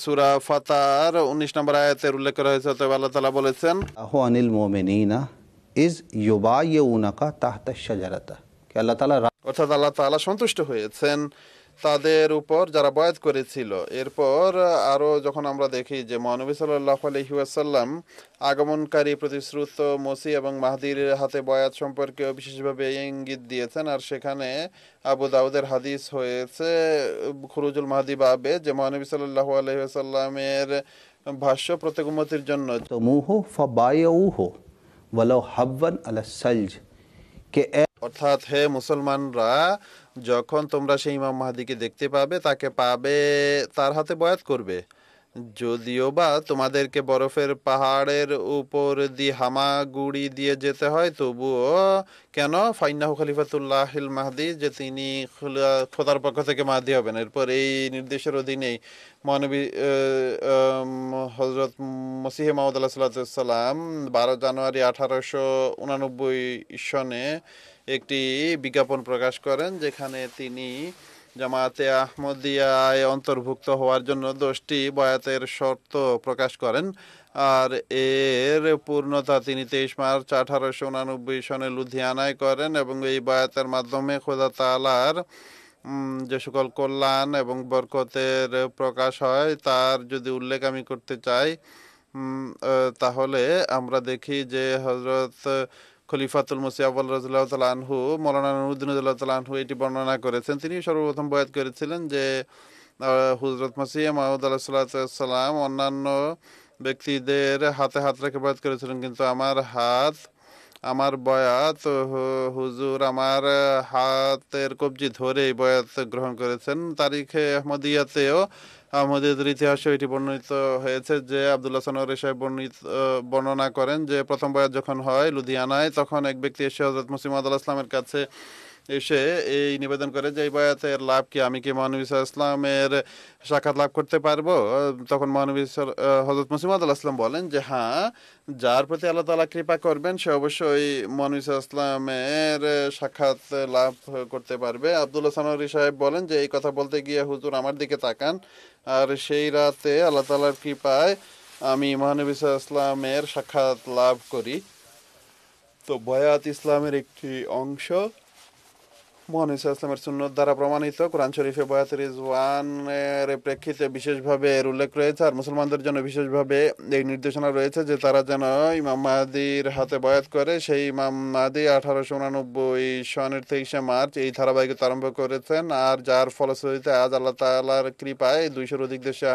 সূরা ফাতার 19 নম্বর আয়াতের উল্লেখ করা হয়েছে। তবে আল্লাহ তাআলা বলেছেন, আনিল মুমিনিনা ইজ ইউবাইউনাকা তাহতা শাজারাতা, কে আল্লাহ তাআলা, অর্থাৎ আল্লাহ তাআলা সন্তুষ্ট হয়েছেন তাদের উপর যারা বয়াত করেছিল। এরপর আরো যখন আমরা দেখি যে মহানবী সাল্লাল্লাহু আলাইহি ওয়াসাল্লাম আগমনকারী প্রতিশ্রুত মসিহ এবং মাহদির হাতে বয়াত সম্পর্কে বিশেষভাবে ইঙ্গিত দিয়েছেন। আর সেখানে আবু দাউদের হাদিস হয়েছে খুরুজুল মাহদি বাবে যে মহানবী সাল্লাল্লাহু আলাইহি ওয়াসাল্লামের ভাষ্য প্রত্যেক উম্মতের জন্য তুমুহু ফাবায়উহু ওয়ালাউ হাবওয়ান আলা সালজ, কে অর্থাৎ হে মুসলমানরা, যখন তোমরা সেই ইমাম মাহদিকে দেখতে পাবে, তাকে পাবে, তার হাতে বয়াত করবে, যদিও বা তোমাদেরকে বরফের পাহাড়ের উপর দিয়ে হামাগুড়ি দিয়ে যেতে হয়, তবুও কেন? ফাইন্নাহু খলিফাতুল্লাহিল মাহদি, যে তিনি খোদার পক্ষ থেকে মাহদি হবেন। এরপর এই নির্দেশের অধীনেই মহানবী হযরত মসিহ মাউদ আলাইহিস সালাম 12 জানুয়ারি 1889 সনে একটি বিজ্ঞাপন প্রকাশ করেন, যেখানে তিনি জামায়াতে আহমদিয়ায় অন্তর্ভুক্ত হওয়ার জন্য 10টি বয়াতের শর্ত প্রকাশ করেন। আর এর পূর্ণতা তিনি 23 মার্চ 1889 সনে লুধিয়ানায় করেন এবং এই বয়াতের মাধ্যমে খোদা তাআলার যে সকল কল্যাণ এবং বরকতের প্রকাশ হয় তার যদি উল্লেখ আমি করতে চাই, তাহলে আমরা দেখি যে হযরত খলিফাতুল মসিহ আউয়াল রাদিয়াল্লাহু তাআলা আনহু, মাওলানা নুরউদ্দিন রাদিয়াল্লাহু তাআলা আনহু এটি বর্ণনা করেছেন। তিনি সর্বপ্রথম বয়াত করেছিলেন যে হযরত মসিহ মাউদ আলাইহিস সালাম অন্যান্য ব্যক্তিদের হাতে হাত রেখে বয়াত করেছিলেন, কিন্তু আমার বয়াত হুজুর আমার হাতের কবজি ধরে বয়াত গ্রহণ করেছেন। তারিখে আহমদিয়াতেও আহমদিয়াতের ইতিহাসে এটি বর্ণিত হয়েছে যে আব্দুল্লাহ সানোয়ারি সাহেব বর্ণনা করেন যে প্রথম বয়াত যখন হয় লুধিয়ানায়, তখন এক ব্যক্তি এসে হযরত মসিহ মাউদ আলাইহিস সালামের কাছে এসে এই নিবেদন করে যে এই বয়াতের লাভ কি, আমি কি মহানবী সাল্লাল্লাহু আলাইহি ওয়াসাল্লামের সাক্ষাৎ লাভ করতে পারবো? তখন মহানবী হযরত মসিহ মাউদ আলাইহিস সালাম বলেন যে হ্যাঁ, যার প্রতি আল্লাহ তাআলা কৃপা করবেন সে অবশ্যই মহানবী সাল্লাল্লাহু আলাইহি ওয়াসাল্লামের সাক্ষাৎ লাভ করতে পারবে। আব্দুল্লাহ সানোয়ারি সাহেব বলেন যে এই কথা বলতে গিয়ে হুজুর আমার দিকে তাকান, আর সেই রাতে আল্লাহ তাআলার কৃপায় আমি মহানবী সাল্লাল্লাহু আলাইহি ওয়াসাল্লামের সাক্ষাৎ লাভ করি। তো বয়াত ইসলামের একটি অংশ, মহানবী সাল্লাল্লাহু আলাইহি ওয়াসাল্লামের সুন্নাত দ্বারা প্রমাণিত। কোরআন শরীফে বয়াতের রিজওয়ানের প্রেক্ষিতে বিশেষভাবে এর উল্লেখ রয়েছে, আর মুসলমানদের জন্য বিশেষভাবে এই নির্দেশনা রয়েছে যে তারা যেন ইমাম মাহদির হাতে বয়াত করে। সেই ইমাম মাহদি 1889 সনের 23 মার্চ এই ধারাবাহিকতা আরম্ভ করেছেন, আর যার ফলশ্রুতিতে আজ আল্লাহ তাআলার কৃপায় 200-র অধিক দেশে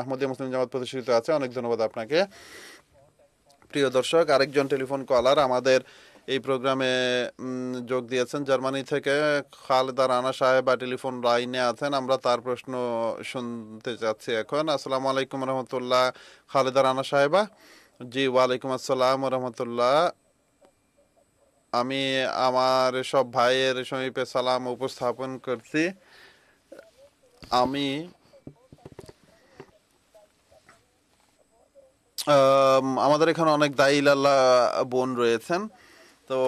আহমদিয়া মুসলিম জামাত প্রতিষ্ঠিত আছে। অনেক ধন্যবাদ আপনাকে। প্রিয় দর্শক, আরেকজন টেলিফোন কলার আমাদের এই প্রোগ্রামে যোগ দিয়েছেন জার্মানি থেকে খালেদা রানা সাহেবা টেলিফোন লাইনে আছেন। আমরা তার প্রশ্ন শুনতে চাচ্ছি এখন। আসসালামু আলাইকুম রহমতুল্লাহ খালেদা রানা সাহেবা। জি ওয়ালাইকুম আসসালাম রহমতুল্লাহ। আমি আমার সব ভাইয়ের সমীপে সালাম উপস্থাপন করছি। আমি আমাদের এখানে অনেক দায়ী আল্লাহ বোন রয়েছেন, তো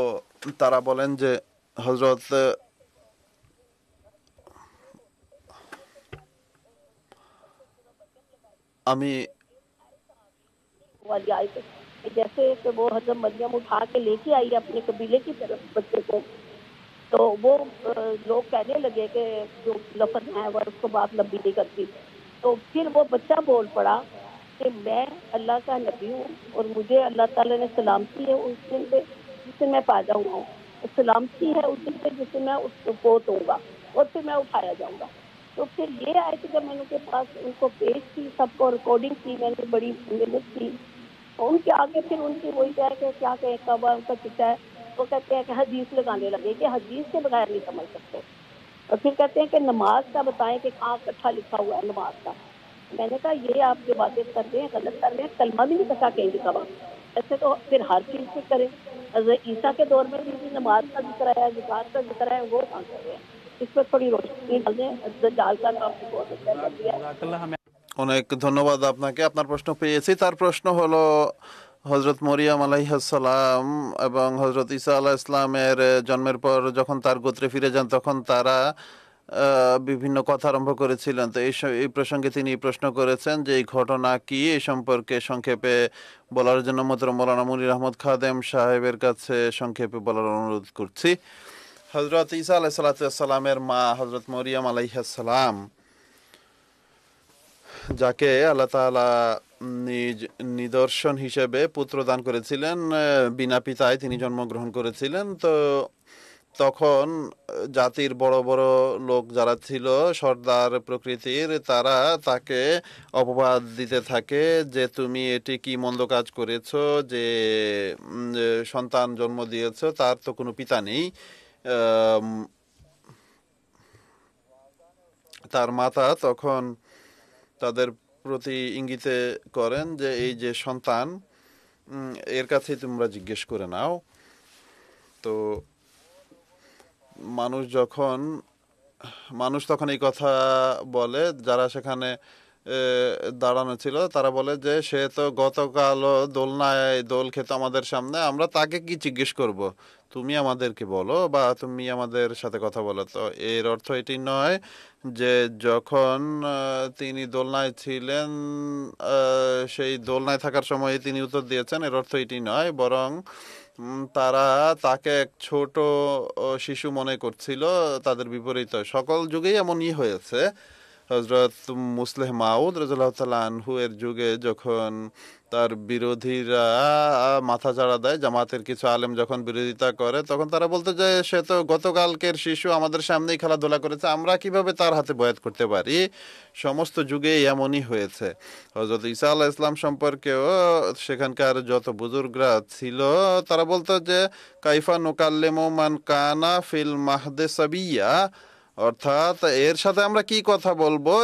তারা বলেন যে হজরত আমি वाली आई थी कि जैसे कि वो हजरत मरियम उठा के लेके आई अपने कबीले की तरफ बच्चे को, तो वो लोग कहने लगे कि जो लफ्ज है वह उसको बात लंबी नहीं करती। तो फिर वो बच्चा बोल पड़ा कि मैं अल्लाह का नबी हूँ और मुझे अल्लाह ताला ने सलामती है उस दिन पे जिस दिन मैं पैदा हुआ हूँ, सलामती है उस दिन पे जिस दिन मैं उसको पोत होऊंगा और फिर मैं उठाया जाऊंगा। तो फिर ये आए थे जब मैंने उनके पास उनको पेश की, सबको रिकॉर्डिंग की मैंने, बड़ी मेहनत की। उनके आगे फिर उनकी वही है कि क्या कहें कब उनका चिट्ठा है, वो कहते हैं कि हदीस लगाने लगे कि हदीस के बगैर नहीं समझ सकते। और फिर कहते हैं कि नमाज का बताएं कि कहाँ इकट्ठा लिखा हुआ है नमाज का। मैंने कहा ये आप जो बातें कर रहे हैं गलत कर रहे हैं, कलमा भी नहीं पता कहीं लिखा हुआ। ऐसे तो फिर हर चीज़ से करें। हज़रत ईसा के दौर में भी नमाज का जिक्र है, ज़कात का जिक्र है, वो कहाँ कर रहे हैं? इस पर थोड़ी रोशनी डाल दें। दज्जाल का काम बहुत अच्छा कर दिया। অনেক ধন্যবাদ আপনাকে। আপনার প্রশ্ন পেয়েছি। তার প্রশ্ন হলো হজরত মরিয়ম আলাইহিসসালাম এবং হজরত ঈসা আলাহ ইসলামের জন্মের পর যখন তার গোত্রে ফিরে যান তখন তারা বিভিন্ন কথা আরম্ভ করেছিলেন। তো এই প্রসঙ্গে তিনি প্রশ্ন করেছেন যে এই ঘটনা কি, এই সম্পর্কে সংক্ষেপে বলার জন্য মোহতরম মৌলানা মুনির আহমদ খাদেম সাহেবের কাছে সংক্ষেপে বলার অনুরোধ করছি। হজরত ঈসা আলাইহিসসালামের মা হজরত মরিয়ম আলাইহিসসালাম, যাকে আল্লাহ তাআলা নিজ নিদর্শন হিসেবে পুত্র দান করেছিলেন, বিনা পিতায় তিনি জন্মগ্রহণ করেছিলেন। তো তখন জাতির বড় বড় লোক যারা ছিল সর্দার প্রকৃতির, তারা তাকে অপবাদ দিতে থাকে যে তুমি এটি কি মন্দ কাজ করেছো যে সন্তান জন্ম দিয়েছো, তার তো কোনো পিতা নেই। তার মাতা তখন তাদের প্রতি ইঙ্গিতে করেন যে এই যে সন্তান, এর কাছেই তোমরা জিজ্ঞেস করে নাও। তো মানুষ তখন এই কথা বলে, যারা সেখানে দাঁড়ানো ছিল তারা বলে যে সে তো গতকালও দোলনায় দোল খেত আমাদের সামনে, আমরা তাকে কি জিজ্ঞেস করব, তুমি আমাদেরকে বলো বা তুমি আমাদের সাথে কথা বলো। তো এর অর্থ এটি নয় যে যখন তিনি দোলনায় ছিলেন সেই দোলনায় থাকার সময় তিনি উত্তর দিয়েছেন, এর অর্থ এটি নয়। বরং তারা তাকে এক ছোট শিশু মনে করছিল। তাদের বিপরীত সকল যুগেই এমনই হয়েছে। হজরত মুসলেহ মাউদ রাদিয়াল্লাহু তাআলা আনহু এর যুগে যখন তার বিরোধীরা মাথা চাড়া দেয়, জামাতের কিছু আলেম যখন বিরোধিতা করে, তখন তারা বলতে যায় সে তো গতকালকের শিশু, আমাদের সামনেই খেলাধুলা করেছে, আমরা কিভাবে তার হাতে বয়াত করতে পারি। সমস্ত যুগেই এমনই হয়েছে। হজরত ঈসা আলাইহিস সালাম সম্পর্কেও সেখানকার যত বুজুর্গরা ছিল তারা বলতো যে কাইফা নুকাল্লিমু মান কানা ফিল মাহদে সাবিয়া, অর্থাৎ এর সাথে আমরা কি কথা বলবো,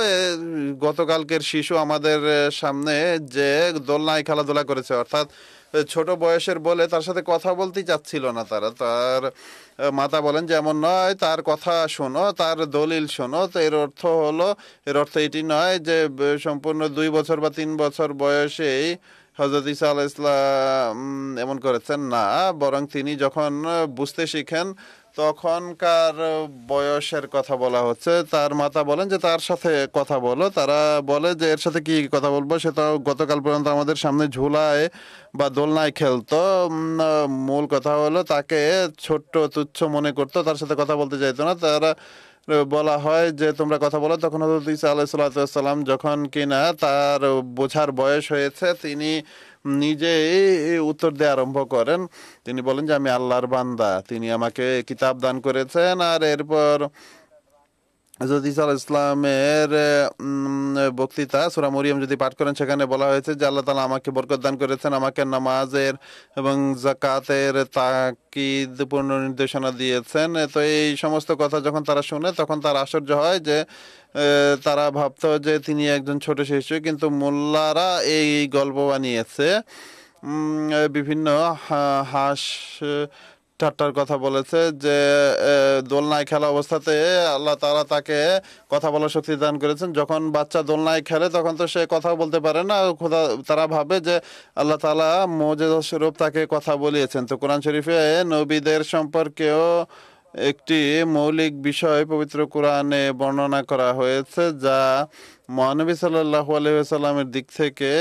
গতকালকের শিশু আমাদের সামনে যে দোলনায় খেলাধুলা করেছে, অর্থাৎ ছোট বয়সের বলে তার সাথে কথা বলতেই চাচ্ছিল না তারা। তার মাতা বলেন যে এমন নয়, তার কথা শোনো, তার দলিল শোনো। তো এর অর্থ এটি নয় যে সম্পূর্ণ 2 বছর বা 3 বছর বয়সেই হযরত ঈসা আলাইহিস সালাম এমন করেছেন, না, বরং তিনি যখন বুঝতে শিখেন তখনকার বয়সের কথা বলা হচ্ছে। তার মাতা বলেন যে তার সাথে কথা বলো। তারা বলে যে এর সাথে কি কথা বলবো, সে তো গতকাল পর্যন্ত আমাদের সামনে ঝুলায় বা দোলনায় খেলতো। মূল কথা হলো তাকে ছোট্ট তুচ্ছ মনে করতো, তার সাথে কথা বলতে চাইতো না। তারা বলা হয় যে তোমরা কথা বলো। তখন হযরত ঈসা আলাইহিস সালাম যখন কিনা তার বোঝার বয়স হয়েছে, তিনি নিজেই উত্তর দিয়ে আরম্ভ করেন। তিনি বলেন যে আমি আল্লাহর বান্দা, তিনি আমাকে কিতাব দান করেছেন। আর এরপর হযরত ঈসা আলাইহিস সালামের বক্তৃতা সূরা মরিয়ম যদি পাঠ করেন, সেখানে বলা হয়েছে যে আল্লাহ তাআলা আমাকে বরকত দান করেছেন, আমাকে নামাজের এবং যাকাতের তাকিদপূর্ণ নির্দেশনা দিয়েছেন। তো এই সমস্ত কথা যখন তারা শুনে তখন তার আশ্চর্য হয় যে তারা ভাবতো যে তিনি একজন ছোট শিশু, কিন্তু মোল্লারা এই গল্প বানিয়েছে, বিভিন্ন হাস ঠাট্টার কথা বলেছে যে দোলনায় খেলা অবস্থাতে আল্লাহ তাআলা তাকে কথা বলার শক্তি দান করেছেন। যখন বাচ্চা দোলনায় খেলে তখন তো সে কথা বলতে পারে না, তারা ভাবে যে আল্লাহ তাআলা মুজিজা স্বরূপ তাকে কথা বলিয়েছেন। তো কোরআন শরীফে নবীদের সম্পর্কেও একটি মৌলিক বিষয় পবিত্র কোরআনে বর্ণনা করা হয়েছে, যা মহানবী সাল্লাল্লাহু আলাইহি ওয়াসাল্লামের দিক থেকে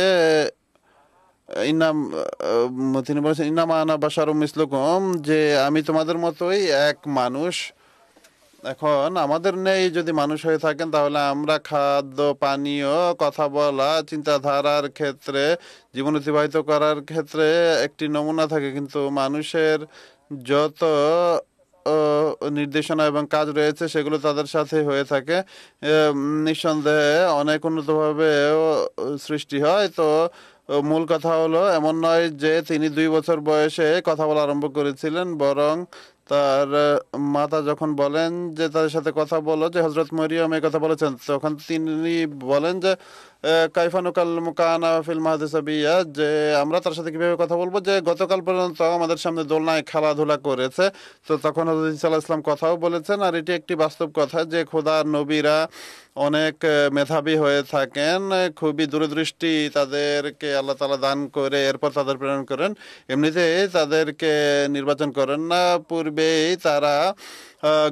তিনি বলেছেন ইন্নামা আনা বাশারুম মিসলুকুম, যে আমি তোমাদের মতোই এক মানুষ। এখন আমাদের নেই যদি মানুষ হয়ে থাকেন, তাহলে আমরা খাদ্য পানীয়, কথা বলা, চিন্তাধারার ক্ষেত্রে, জীবন অতিবাহিত করার ক্ষেত্রে একটি নমুনা থাকে, কিন্তু মানুষের যত নির্দেশনা এবং কাজ রয়েছে সেগুলো তাদের সাথে হয়ে থাকে। নিঃসন্দেহে অনেক উন্নতভাবে সৃষ্টি হয়। তো মূল কথা হলো, এমন নয় যে তিনি 2 বছর বয়সে কথা বলা আরম্ভ করেছিলেন, বরং তার মাতা যখন বলেন যে তাদের সাথে কথা বলো, যে হযরত মরিয়ম এই কথা বলেছেন, তখন তিনি বলেন যে কাইফা নুকাল্লিমু কানা ফিল মাহদি সাবিয়্যা, যে আমরা তার সাথে কিভাবে কথা বলবো যে গতকাল পর্যন্ত আমাদের সামনে দোলনায় খেলাধুলা করেছে। তো তখন হযরত ঈসা আলাইহিস সালাম কথাও বলেছেন। আর এটি একটি বাস্তব কথা যে খোদার নবীরা অনেক মেধাবী হয়ে থাকেন, খুবই দূরদৃষ্টি তাদেরকে আল্লাহ তাআলা দান করে এরপর তাদের প্রেরণ করেন। এমনিতে তাদেরকে নির্বাচন করেন না, পূর্বেই তারা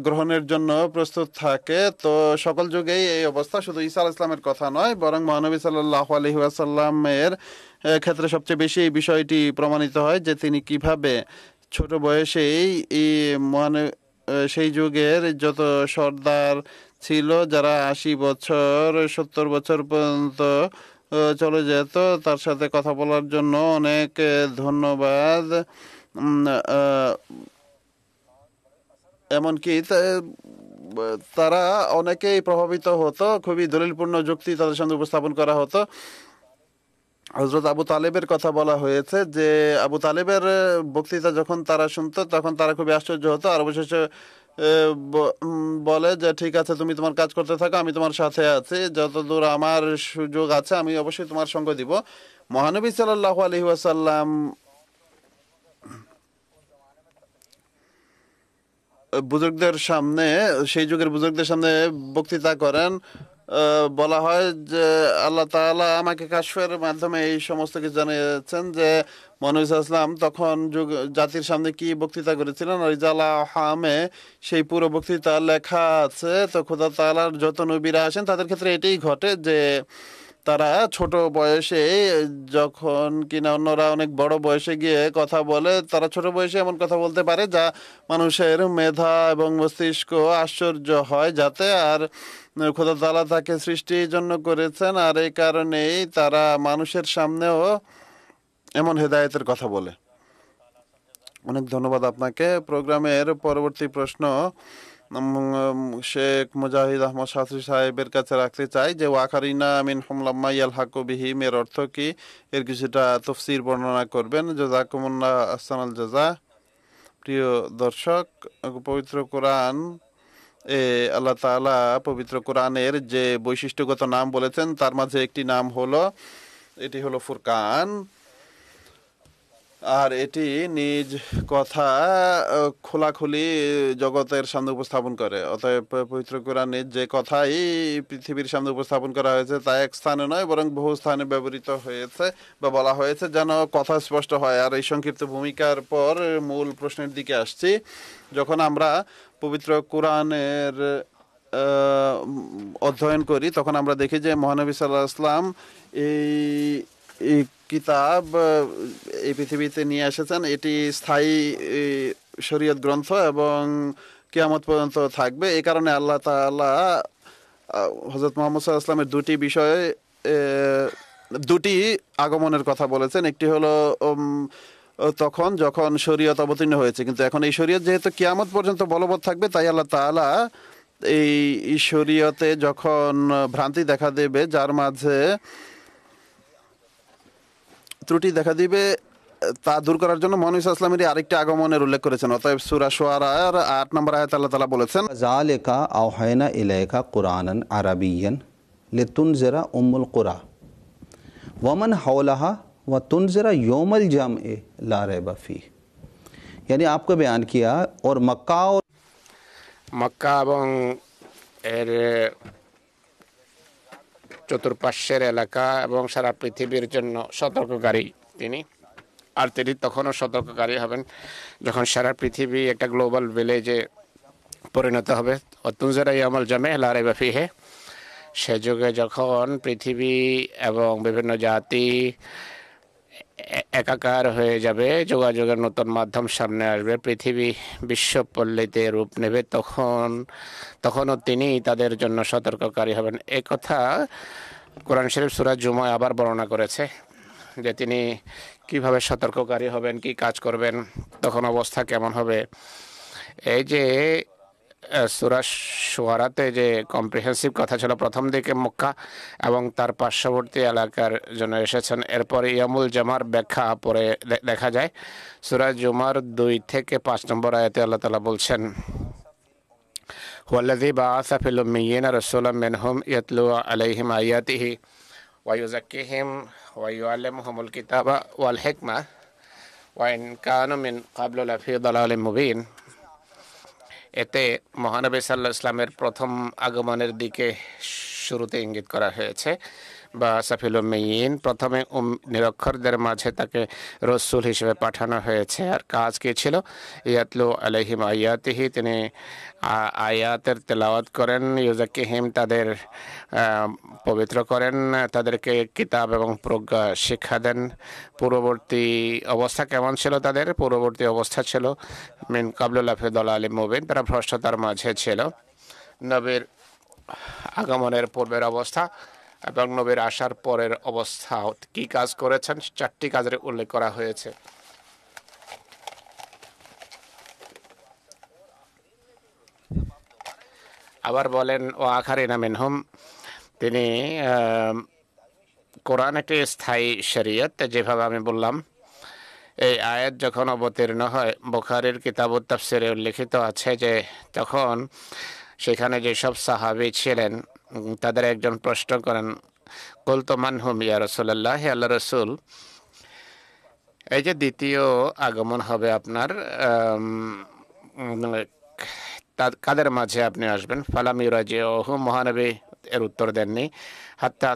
গ্রহণের জন্য প্রস্তুত থাকে। তো সকল যুগেই এই অবস্থা, শুধু ঈসা আলাইহিস সালামের কথা নয়, বরং মহানবী সাল্লাল্লাহু আলাইহি ওয়াসাল্লামের ক্ষেত্রে সবচেয়ে বেশি এই বিষয়টি প্রমাণিত হয় যে তিনি কিভাবে ছোট বয়সেই সেই যুগের যত সর্দার ছিল, যারা 80 বছর 70 বছর পর্যন্ত চলে যেত, তার সাথে কথা বলার জন্য অনেক ধন্যবাদ। এমনকি তারা অনেকেই প্রভাবিত হতো, খুবই দলিলপূর্ণ যুক্তি তাদের সামনে উপস্থাপন করা হতো। হযরত আবু তালেবের কথা বলা হয়েছে যে আবু তালেবের বক্তৃতা যখন তারা শুনতো তখন তারা খুবই আশ্চর্য হতো, আর অবশেষে বলে যে ঠিক আছে, তুমি তোমার কাজ করতে থাকো, আমি তোমার সাথে আছি, যতদূর আমার সুযোগ আছে আমি অবশ্যই তোমার সঙ্গ দিব। মহানবী সাল্লাল্লাহু আলাইহি ওয়াসাল্লাম বুজুর্গদের সামনে, সেই যুগের বুজুর্গদের সামনে বক্তৃতা করেন। বলা হয় যে আল্লাহ তাআলা আমাকে কাশফের মাধ্যমে এই সমস্ত কিছু জানিয়েছেন যে মহানবী সাল্লাল্লাহু আলাইহি ওয়াসাল্লাম তখন জাতির সামনে কি বক্তৃতা করেছিলেন। রিজালা হামে সেই পুরো বক্তৃতা লেখা আছে। তো খোদা তাআলার যত নবীরা আসেন তাদের ক্ষেত্রে এটাই ঘটে যে তারা ছোট বয়সে, যখন কিনা অন্যরা অনেক বড় বয়সে গিয়ে কথা বলে, তারা ছোট বয়সে এমন কথা বলতে পারে যা মানুষের মেধা এবং মস্তিষ্ক আশ্চর্য হয়, যাতে আর খোদা তাআলা তাকে সৃষ্টির জন্য করেছেন, আর এই কারণেই তারা মানুষের সামনেও এমন হেদায়েতের কথা বলে। অনেক ধন্যবাদ আপনাকে। প্রোগ্রামের পরবর্তী প্রশ্ন শেখ মুজাহিদ আহমদ শাস্ত্রী সাহেবের কাছে রাখতে চাই যে ওয়াকারিনা মিনহুম লাম্মা ইয়ালহাকু বিহিম এর অর্থ কি, এর কিছুটা তাফসীর বর্ণনা করবেন। জাযাকুমুল্লাহ আহসানাল জাযা। প্রিয় দর্শক, পবিত্র কোরআন আল্লাহ তাআলা পবিত্র কোরআনের যে বৈশিষ্ট্যগত নাম বলেছেন তার মাঝে একটি নাম হলো, এটি হলো ফুরকান। আর এটি নিজ কথা খোলাখুলি জগতের সামনে উপস্থাপন করে। অতএব পবিত্র কোরআনে যে কথাই পৃথিবীর সামনে উপস্থাপন করা হয়েছে তা এক স্থানে নয়, বরং বহু স্থানে ব্যবহৃত হয়েছে বা বলা হয়েছে যেন কথা স্পষ্ট হয়। আর এই সংক্ষিপ্ত ভূমিকার পর মূল প্রশ্নের দিকে আসছি। যখন আমরা পবিত্র কোরআনের অধ্যয়ন করি তখন আমরা দেখি যে মহানবী সাল্লাল্লাহু আলাইহি ওয়াসাল্লাম এই কিতাব এই পৃথিবীতে নিয়ে এসেছেন। এটি স্থায়ী শরীয়ত গ্রন্থ এবং কিয়ামত পর্যন্ত থাকবে। এই কারণে আল্লাহ তাআলা হযরত মুহাম্মদ সাল্লাল্লাহু আলাইহি ওয়াসাল্লামের দুটি বিষয়ে দুটি আগমনের কথা বলেছেন। একটি হলো তখন যখন শরীয়ত অবতীর্ণ হয়েছে, কিন্তু এখন এই শরীয়ত যেহেতু কিয়ামত পর্যন্ত বলবৎ থাকবে, তাই আল্লাহ তাআলা এই শরীয়তে যখন ভ্রান্তি দেখা দেবে, যার মাঝে ত্রুটি দেখা দিবে, তা দূর করার জন্য মহানবী সাল্লাল্লাহু আলাইহি ওয়াসাল্লামের আরেকটি আগমনের উল্লেখ করেছেন। অতএব সূরা শুআরার 8 নম্বর আয়াত আল্লাহ তাআলা বলেছেন, যালিকা আওহায়না ইলাইকা কুরআনান আরাবিয়্যান লিতুনজিরা উম্মুল কুরা ওয়া মান হাওলাহা ওয়া তুনজিরা यौमल जमए ला रैब फीह। यानी आपको बयान किया और मक्का और মক্কা এবং এর চতুর্পাশ্বের এলাকা এবং সারা পৃথিবীর জন্য সতর্ককারী তিনি। আর তিনি তখনও সতর্ককারী হবেন যখন সারা পৃথিবী একটা গ্লোবাল ভিলেজে পরিণত হবে। অতুনজারা ইয়ামাল জামে লা রাইবা ফিহে, সে যুগে যখন পৃথিবী এবং বিভিন্ন জাতি একাকার হয়ে যাবে, যোগাযোগের নতুন মাধ্যম সামনে আসবে, পৃথিবী বিশ্বপল্লীতে রূপ নেবে, তখনও তিনি তাদের জন্য সতর্ককারী হবেন। এই কথা কোরআন শরীফ সূরা জুমায় আবার বর্ণনা করেছে যে তিনি কিভাবে সতর্ককারী হবেন, কি কাজ করবেন, তখন অবস্থা কেমন হবে। এই যে সূরা শুআরাতে যে কম্প্রিহেন্সিভ কথা ছিল, প্রথম দিকে মক্কা এবং তার পার্শ্ববর্তী এলাকার জন্য এসেছেন। এরপরে ইয়ামুল জামার ব্যাখ্যা পরে দেখা যায় সূরা জুমার 2 থেকে 5 নম্বর আয়াতে আল্লাহ তাআলা বলছেন, হুয়াল্লাযী বাআসা ফিল উম্মিয়্যিনা রাসূলাম মিনহুম ইয়াতলু আলাইহিম আয়াতিহি ওয়া ইউযাক্কিহিম ওয়া ইউআল্লিমুহুমুল কিতাবা ওয়াল হিকমা ওয়া ইন কানু মিন ক্বাবলু লাফি দালালিম মুবিন। এতে মহানবী সাল্লাল্লাহু আলাইহি ওয়াসাল্লামের প্রথম আগমনের দিকে শুরুতে ইঙ্গিত করা হয়েছে, বা সাফিল উম্মিয়িন, প্রথমে নিরক্ষরদের মাঝে তাকে রসুল হিসেবে পাঠানো হয়েছে। আর কাজ কি ছিল? ইয়াতলু আলাইহিম আয়াতিহি, তিনি আয়াতের তেলাওয়াত করেন, ইউযাক্কিহিম, তাদের পবিত্র করেন, তাদেরকে কিতাব এবং প্রজ্ঞা শিক্ষা দেন। পূর্ববর্তী অবস্থা কেমন ছিল? তাদের পূর্ববর্তী অবস্থা ছিল মিন ক্বাবলু লাফি দালালিম মুবিন, তারা ভ্রষ্টতার মাঝে ছিল। নবীর আগমনের পূর্বের অবস্থা এবং নবীর আসার পরের অবস্থা কি কাজ করেছেন, 4টি কাজের উল্লেখ করা হয়েছে। আবার বলেন ও আখারিনা মিনহুম, তিনি কোরআন একটি স্থায়ী শরীয়ত, যেভাবে আমি বললাম। এই আয়াত যখন অবতীর্ণ হয়, বুখারীর কিতাবুত তাফসিরে উল্লেখিত আছে যে তখন সেখানে যেসব সাহাবী ছিলেন তাদের একজন প্রশ্ন করেন, কুলতু মান হুম ইয়া রাসূলুল্লাহ, হে আল্লাহর রাসূল, এই যে দ্বিতীয় আগমন হবে আপনার, কাদের মাঝে আপনি আসবেন? ফালাম ইউরাজিউহু, মহানবী এর উত্তর দেননি। হাত্তা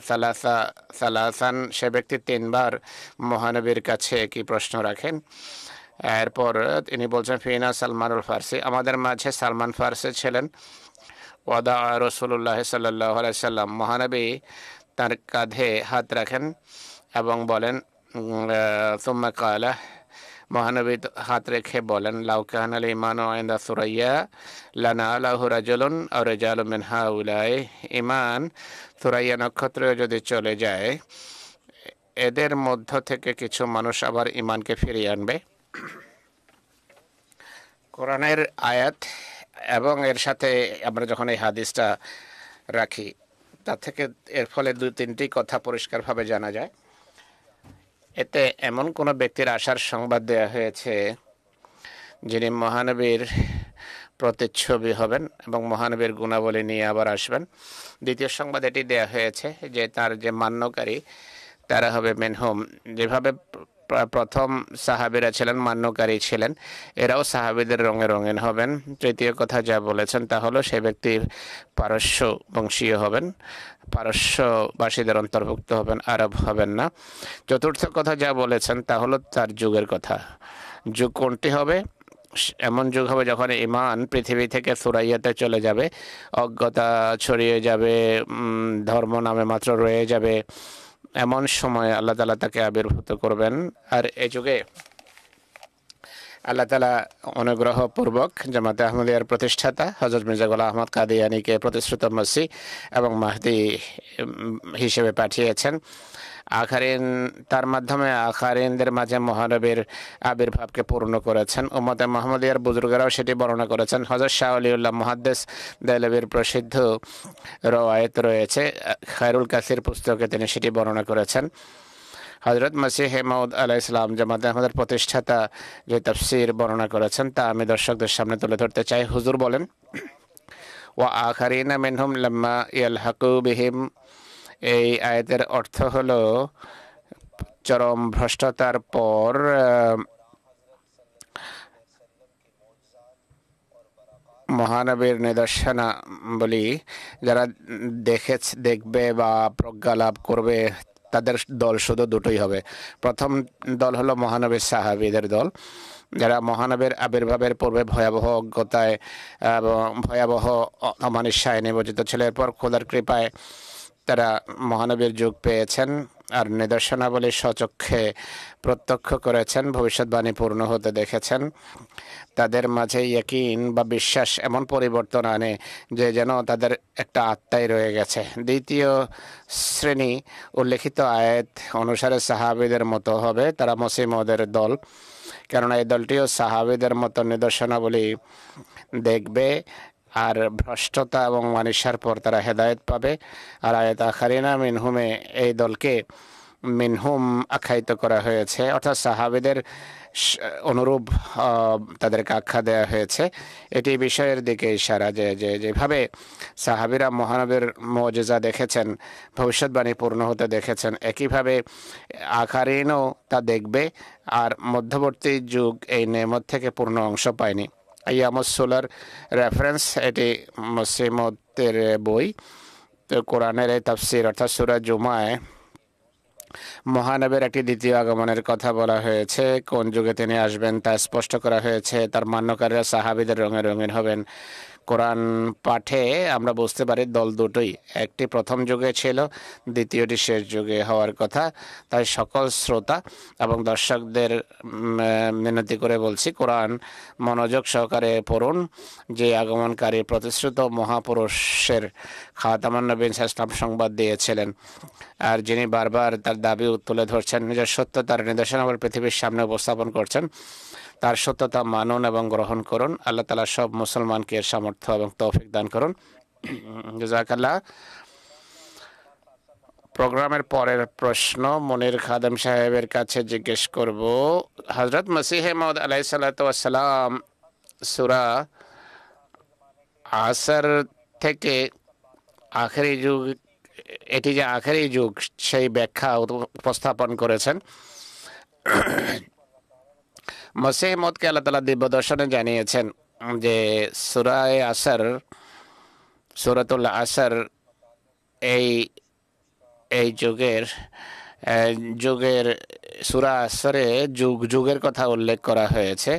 সালাসান, সে ব্যক্তি 3 বার মহানবীর কাছে একই প্রশ্ন রাখেন। এরপর তিনি বলছেন, ফিনা সালমানুল ফারসি, আমাদের মাঝে সালমান ফারসি ছিলেন। ওয়াদা রাসূলুল্লাহ সাল্লাল্লাহু আলাইহি সাল্লাম, মহানবী তার কাঁধে হাত রাখেন এবং বলেন, সুম্মা কালা, মহানবী হাত রেখে বলেন, লাউ কানাল ঈমানু ইনদা সুরাইয়া লানালাহু রাজুলুন আও রিজালুম মিন হাউলাই, ঈমান সুরাইয়া নক্ষত্রে যদি চলে যায়, এদের মধ্য থেকে কিছু মানুষ আবার ঈমানকে ফিরিয়ে আনবে। কোরআনের আয়াত এবং এর সাথে আমরা যখন এই হাদিসটা রাখি, তার থেকে এর ফলে 2-3টি কথা পরিষ্কারভাবে জানা যায়। এতে এমন কোনো ব্যক্তির আসার সংবাদ দেয়া হয়েছে যিনি মহানবীর প্রতিচ্ছবি হবেন এবং মহানবীর গুণাবলী নিয়ে আবার আসবেন। দ্বিতীয় সংবাদ এটি দেয়া হয়েছে যে তার যে মান্যকারী তারা হবে মিনহুম, যেভাবে প্রথম সাহাবীরা ছিলেন মান্যকারী ছিলেন, এরাও সাহাবীদের রঙে রঙিন হবেন। তৃতীয় কথা যা বলেছেন তা হলো সে ব্যক্তি পারস্য বংশীয় হবেন, পারস্যবাসীদের অন্তর্ভুক্ত হবেন, আরব হবেন না। চতুর্থ কথা যা বলেছেন তা হলো তার যুগের কথা। যুগ কোনটি হবে? এমন যুগ হবে যখন ঈমান পৃথিবী থেকে সুরাইয়াতে চলে যাবে, অজ্ঞতা ছড়িয়ে যাবে, ধর্ম নামে মাত্র রয়ে যাবে। এমন সময় আল্লাহ তাআলা তাকে আবির্ভূত করবেন। আর এই যুগে আল্লাহ তাআলা অনুগ্রহপূর্বক জামাতে আহমদিয়ার প্রতিষ্ঠাতা হযরত মির্জা গোলাম আহমদ কাদিয়ানীকে প্রতিশ্রুত মসিহ এবং মাহদি হিসেবে পাঠিয়েছেন। আখারিন তার মাধ্যমে আখারিনদের মাঝে মহানবীর আবির্ভাবকে পূর্ণ করেছেন। উম্মতে মুহাম্মদিয়ার বুজুর্গরাও সেটি বর্ণনা করেছেন। হযরত শাহ ওলিউল্লাহ মুহাদ্দিস দেহলভির প্রসিদ্ধ রওয়ায়েত রয়েছে, খায়রুল কাসির পুস্তকে তিনি সেটি বর্ণনা করেছেন। হযরত মসিহ মাউদ আলাইহিস সালাম জামাতে আহমদের প্রতিষ্ঠাতা যে তাফসীর বর্ণনা করেছেন তা আমি দর্শকদের সামনে তুলে ধরতে চাই। হুজুর বলেন, ওয়া আখারিনা মিনহুম লাম্মা ইয়ালহাকু বিহিম, এই আয়াতের অর্থ হলো চরম ভ্রষ্টতার পর মহানবীর নিদর্শনাবলী যারা দেখবে বা প্রজ্ঞা লাভ করবে তাদের দল শুধু দুটোই হবে। প্রথম দল হলো মহানবীর সাহাবীদের দল, যারা মহানবীর আবির্ভাবের পূর্বে ভয়াবহ অজ্ঞতায় এবং ভয়াবহ অমানিসায় নিমজ্জিত ছিল। এরপর খোদার কৃপায় তারা মহানবীর যুগ পেয়েছেন আর নিদর্শনাবলী স্বচক্ষে প্রত্যক্ষ করেছেন, ভবিষ্যৎবাণী পূর্ণ হতে দেখেছেন। তাদের মাঝে ইয়াকিন বা বিশ্বাস এমন পরিবর্তন আনে যে যেন তাদের একটা আত্মাই রয়ে গেছে। দ্বিতীয় শ্রেণী উল্লেখিত আয়াত অনুসারে সাহাবীদের মতো হবে, তারা মসিহ মাউদের দল, কেননা এই দলটিও সাহাবীদের মতো নিদর্শনাবলী দেখবে আর ভ্রষ্টতা এবং মানিসার পর তারা হেদায়েত পাবে। আর আয়াত আখারিনা মিনহুমে এই দলকে মিনহুম আখ্যায়িত করা হয়েছে, অর্থাৎ সাহাবীদের অনুরূপ তাদেরকে আখ্যা দেওয়া হয়েছে। এটি বিষয়ের দিকে ইশারা যে যেভাবে সাহাবীরা মহানবীর মুজিজা দেখেছেন, ভবিষ্যৎবাণী পূর্ণ হতে দেখেছেন, একইভাবে আখারিনও তা দেখবে। আর মধ্যবর্তী যুগ এই নেমত থেকে পূর্ণ অংশ পায়নি। আইয়ামুস সোলার রেফারেন্স, এটি মসিহ মাউদের বই। তো কোরআনের এই তাফসীর অর্থাৎ সূরা জুমায় মহানবীর একটি দ্বিতীয় আগমনের কথা বলা হয়েছে। কোন যুগে তিনি আসবেন তা স্পষ্ট করা হয়েছে। তার মান্যকারীরা সাহাবীদের রঙে রঙিন হবেন। কোরআন পাঠে আমরা বুঝতে পারি দল দুটোই, একটি প্রথম যুগে ছিল, দ্বিতীয়টি শেষ যুগে হওয়ার কথা। তাই সকল শ্রোতা এবং দর্শকদের মিনতি করে বলছি, কোরআন মনোযোগ সহকারে পড়ুন। যে আগমনকারী প্রতিশ্রুত মহাপুরুষের খাতামান নবীন ইসলাম সংবাদ দিয়েছিলেন আর যিনি বারবার তার দাবি তুলে ধরছেন, নিজের সত্যতার নিদর্শনাবলী পৃথিবীর সামনে উপস্থাপন করছেন, তার সত্যতা মানুন এবং গ্রহণ করুন। আল্লাহ তাআলা সব মুসলমানকে এর সামর্থ্য এবং তৌফিক দান করুন। জাযাকাল্লাহ। প্রোগ্রামের পরের প্রশ্ন মনির খাদেম সাহেবের কাছে জিজ্ঞেস করব। হযরত মসিহ মাউদ আলাইহিস সালাতু ওয়াস সালাম সূরা আসর থেকে আখেরি যুগ, এটি যে আখেরি যুগ সেই ব্যাখ্যা উপস্থাপন করেছেন। মসিহ মাউদকে আল্লাহ তাআলা দিব্য দর্শনে জানিয়েছেন যে সূরায়ে আসর, সূরাতুল আসর এই যুগের সূরা আসরে যুগের কথা উল্লেখ করা হয়েছে।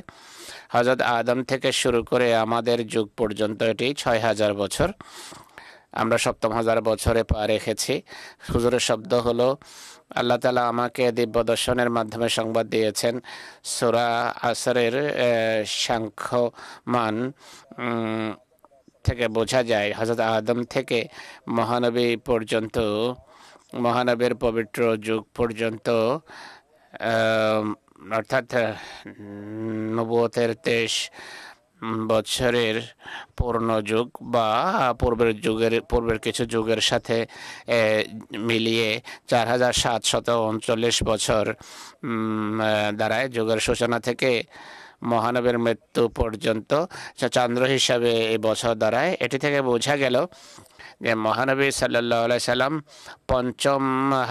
হযরত আদম থেকে শুরু করে আমাদের যুগ পর্যন্ত এটি ৬,০০০ বছর। আমরা ৭০০০ বছরে পা রেখেছি। হুজুরের শব্দ হলো, আল্লাহ তাআলা আমাকে দিব্য দর্শনের মাধ্যমে সংবাদ দিয়েছেন সূরা আসরের সাংখ্যমান থেকে বোঝা যায় হযরত আদম থেকে মহানবী পর্যন্ত, মহানবীর পবিত্র যুগ পর্যন্ত, অর্থাৎ নবুয়তের ২৩ বছরের পূর্ণ যুগ বা পূর্বের কিছু যুগের সাথে মিলিয়ে ৪,৭৩৯ বছর দাঁড়ায়। যুগের সূচনা থেকে মহানবীর মৃত্যু পর্যন্ত চন্দ্র হিসাবে এই বছর দাঁড়ায়। এটি থেকে বোঝা গেল যে মহানবী সাল্লাল্লাহু আলাইহি সাল্লাম পঞ্চম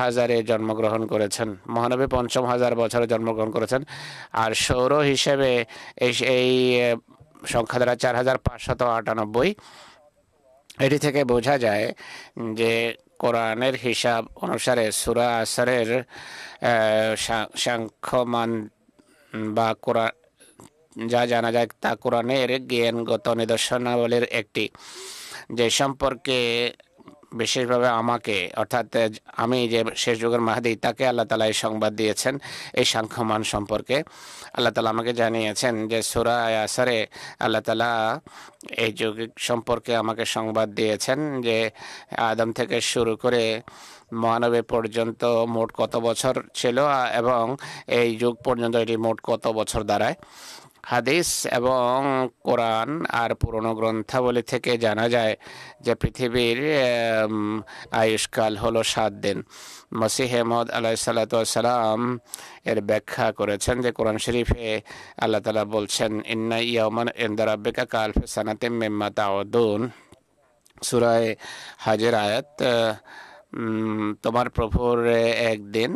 হাজারে জন্মগ্রহণ করেছেন। মহানবী পঞ্চম হাজার বছরে জন্মগ্রহণ করেছেন। আর সৌর হিসেবে এই সংখ্যা দ্বারা ৪,৫৯৮। এটি থেকে বোঝা যায় যে কোরআনের হিসাব অনুসারে সূরা আসরের সাংখ্যমান বা কোরআন যা জানা যায় তা কোরআনের জ্ঞানগত নিদর্শনাবলীর একটি, যে সম্পর্কে বিশেষভাবে আমাকে, অর্থাৎ আমি যে শেষ যুগের মাহদী, তাকে আল্লাহ তাআলা এই সংবাদ দিয়েছেন এই সাংখ্যমান সম্পর্কে। আল্লাহ তাআলা আমাকে জানিয়েছেন যে সূরা আসরে আল্লাহ তাআলা এই যুগ সম্পর্কে আমাকে সংবাদ দিয়েছেন যে আদম থেকে শুরু করে মহানবী পর্যন্ত মোট কত বছর ছিল এবং এই যুগ পর্যন্ত এটি মোট কত বছর দাঁড়ায়। হাদিস এবং কোরআন আর পুরনো গ্রন্থাবলী থেকে জানা যায় যে পৃথিবীর আয়ুষ্কাল হলো 7 দিন। মসিহ মওউদ আলাইহিসসালাম এর ব্যাখ্যা করেছেন যে কোরআন শরীফে আল্লাহ তাআলা বলছেন, ইন্না ইয়াওমান ইনদা রাব্বিকা কালফি সানাতিম মিম্মা তাউদুন, সূরা হজের আয়াত। তোমার প্রভুর একদিন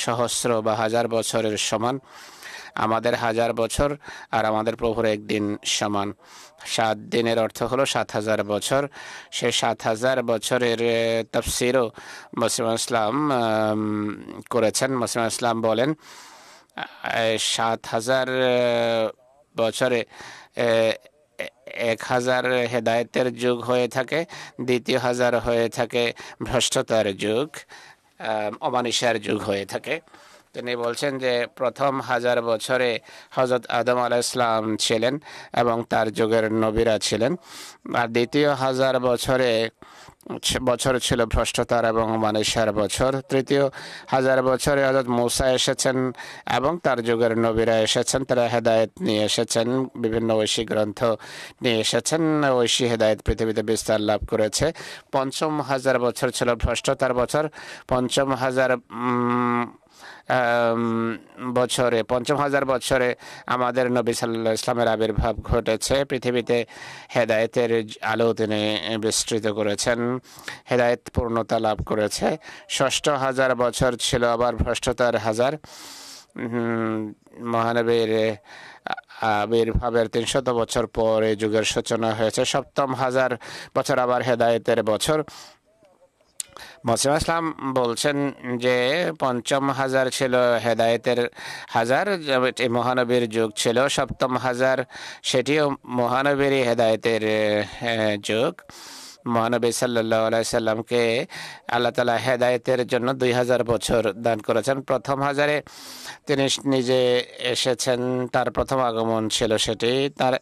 সহস্র বা হাজার বছরের সমান, আমাদের 1000 বছর আর আমাদের প্রভুর একদিন সমান। 7 দিনের অর্থ হলো 7000 বছর। সে 7000 বছরের তাফসীরও মুসলিম ইসলাম করেছেন। মুসলিম ইসলাম বলেন 7000 বছরে 1000 হেদায়েতের যুগ হয়ে থাকে, দ্বিতীয় 1000 হয়ে থাকে ভ্রষ্টতার যুগ, অমানিসার যুগ হয়ে থাকে। তিনি বলছেন যে প্রথম 1000 বছরে হযরত আদম আলাইহিস সালাম ছিলেন এবং তার যুগের নবীরা ছিলেন, আর দ্বিতীয় 1000 বছর ছিল ভ্রষ্টতার এবং অমানিসার বছর। তৃতীয় 1000 বছরে হযরত মূসা এসেছেন এবং তার যুগের নবীরা এসেছেন, তারা হেদায়েত নিয়ে এসেছেন, বিভিন্ন ঐশী গ্রন্থ নিয়ে এসেছেন, ঐশী হেদায়েত পৃথিবীতে বিস্তার লাভ করেছে। পঞ্চম 1000 বছর ছিল ভ্রষ্টতার বছর। পঞ্চম 1000 বছরে আমাদের নবী সাল্লাল্লাহু আলাইহি ইসলামের আবির্ভাব ঘটেছে। পৃথিবীতে হেদায়েতের আলো তিনি বিস্তৃত করেছেন, হেদায়েত পূর্ণতা লাভ করেছে। ষষ্ঠ 1000 বছর ছিল আবার ভ্রষ্টতার 1000। মহানবীর আবির্ভাবের 300 বছর পর এই যুগের সূচনা হয়েছে। সপ্তম 1000 বছর আবার হেদায়েতের বছর। মুসলিম ইসলাম বলছেন যে পঞ্চম 1000 ছিল হেদায়েতের 1000, মহানবীর যুগ ছিল। সপ্তম 1000 সেটিও মহানবীরই হেদায়েতের যুগ। মহানবী সাল্লাল্লাহু আলাইহি সাল্লামকে আল্লাহ তাআলা হেদায়েতের জন্য 2000 বছর দান করেছেন। প্রথম 1000-এ তিনি নিজে এসেছেন, তার প্রথম আগমন ছিল সেটি। তার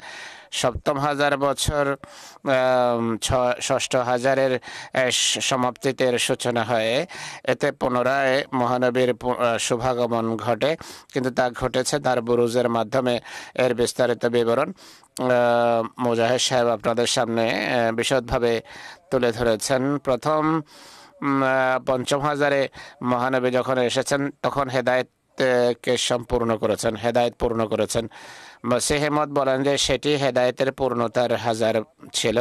সপ্তম 1000 বছর ষষ্ঠ 1000-এর সমাপ্তিতে সূচনা হয়। এতে পুনরায় মহানবীর শুভাগমন ঘটে, কিন্তু তা ঘটেছে তার বুরুজের মাধ্যমে। এর বিস্তারিত বিবরণ মুজাহিদ সাহেব আপনাদের সামনে বিশদভাবে তুলে ধরেছেন। প্রথম পঞ্চম 1000-এ মহানবী যখন এসেছেন তখন হেদায়েতকে সম্পূর্ণ করেছেন, হেদায়েত পূর্ণ করেছেন। মসিহ মওউদ বলেন যে সেটি হেদায়েতের পূর্ণতার 1000 ছিল।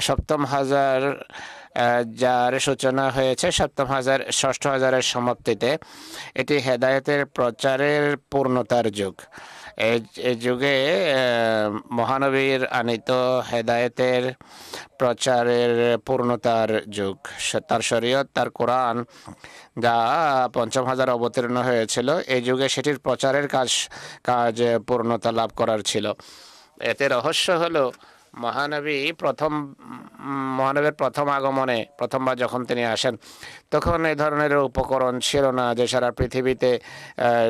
সপ্তম 1000 যার সূচনা হয়েছে সপ্তম 1000 ষষ্ঠ 1000-এর সমাপ্তিতে, এটি হেদায়েতের প্রচারের পূর্ণতার যুগ। এই যুগে মহানবীর আনিত হেদায়েতের প্রচারের পূর্ণতার যুগ। তার শরীয়ত, তার কোরআন যা পঞ্চম 1000 অবতীর্ণ হয়েছিল, এই যুগে সেটির প্রচারের কাজ পূর্ণতা লাভ করার ছিল। এতে রহস্য হলো মহানবীর প্রথম আগমনে, প্রথমবার যখন তিনি আসেন, তখন এই ধরনের উপকরণ ছিল না যে সারা পৃথিবীতে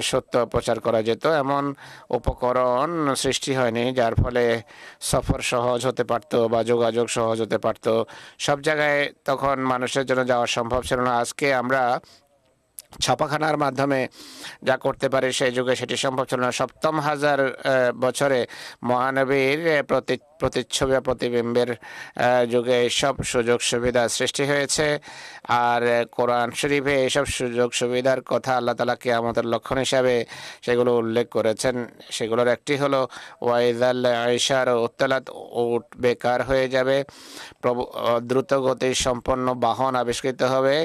সত্য প্রচার করা যেত। এমন উপকরণ সৃষ্টি হয়নি যার ফলে সফর সহজ হতে পারত বা যোগাযোগ সহজ হতে পারত। সব জায়গায় তখন মানুষের জন্য যাওয়া সম্ভব ছিল না। আজকে আমরা ছাপাখানার মাধ্যমে যা করতে পারি, সেই যুগে সেটি সম্ভব ছিল না। সপ্তম 1000 বছরে মহানবীর প্রতিচ্ছবি প্রতিবিম্বের যুগে এইসব সুযোগ সুবিধা সৃষ্টি হয়েছে। আর কোরআন শরীফে এইসব সুযোগ সুবিধার কথা আল্লাহ তাআলা কিয়ামতের লক্ষণ হিসাবে সেগুলো উল্লেখ করেছেন। সেগুলোর একটি হলো ওয়াইদাল আইশার উত্তালাত, উট বেকার হয়ে যাবে, দ্রুত গতি সম্পন্ন বাহন আবিষ্কৃত হবে,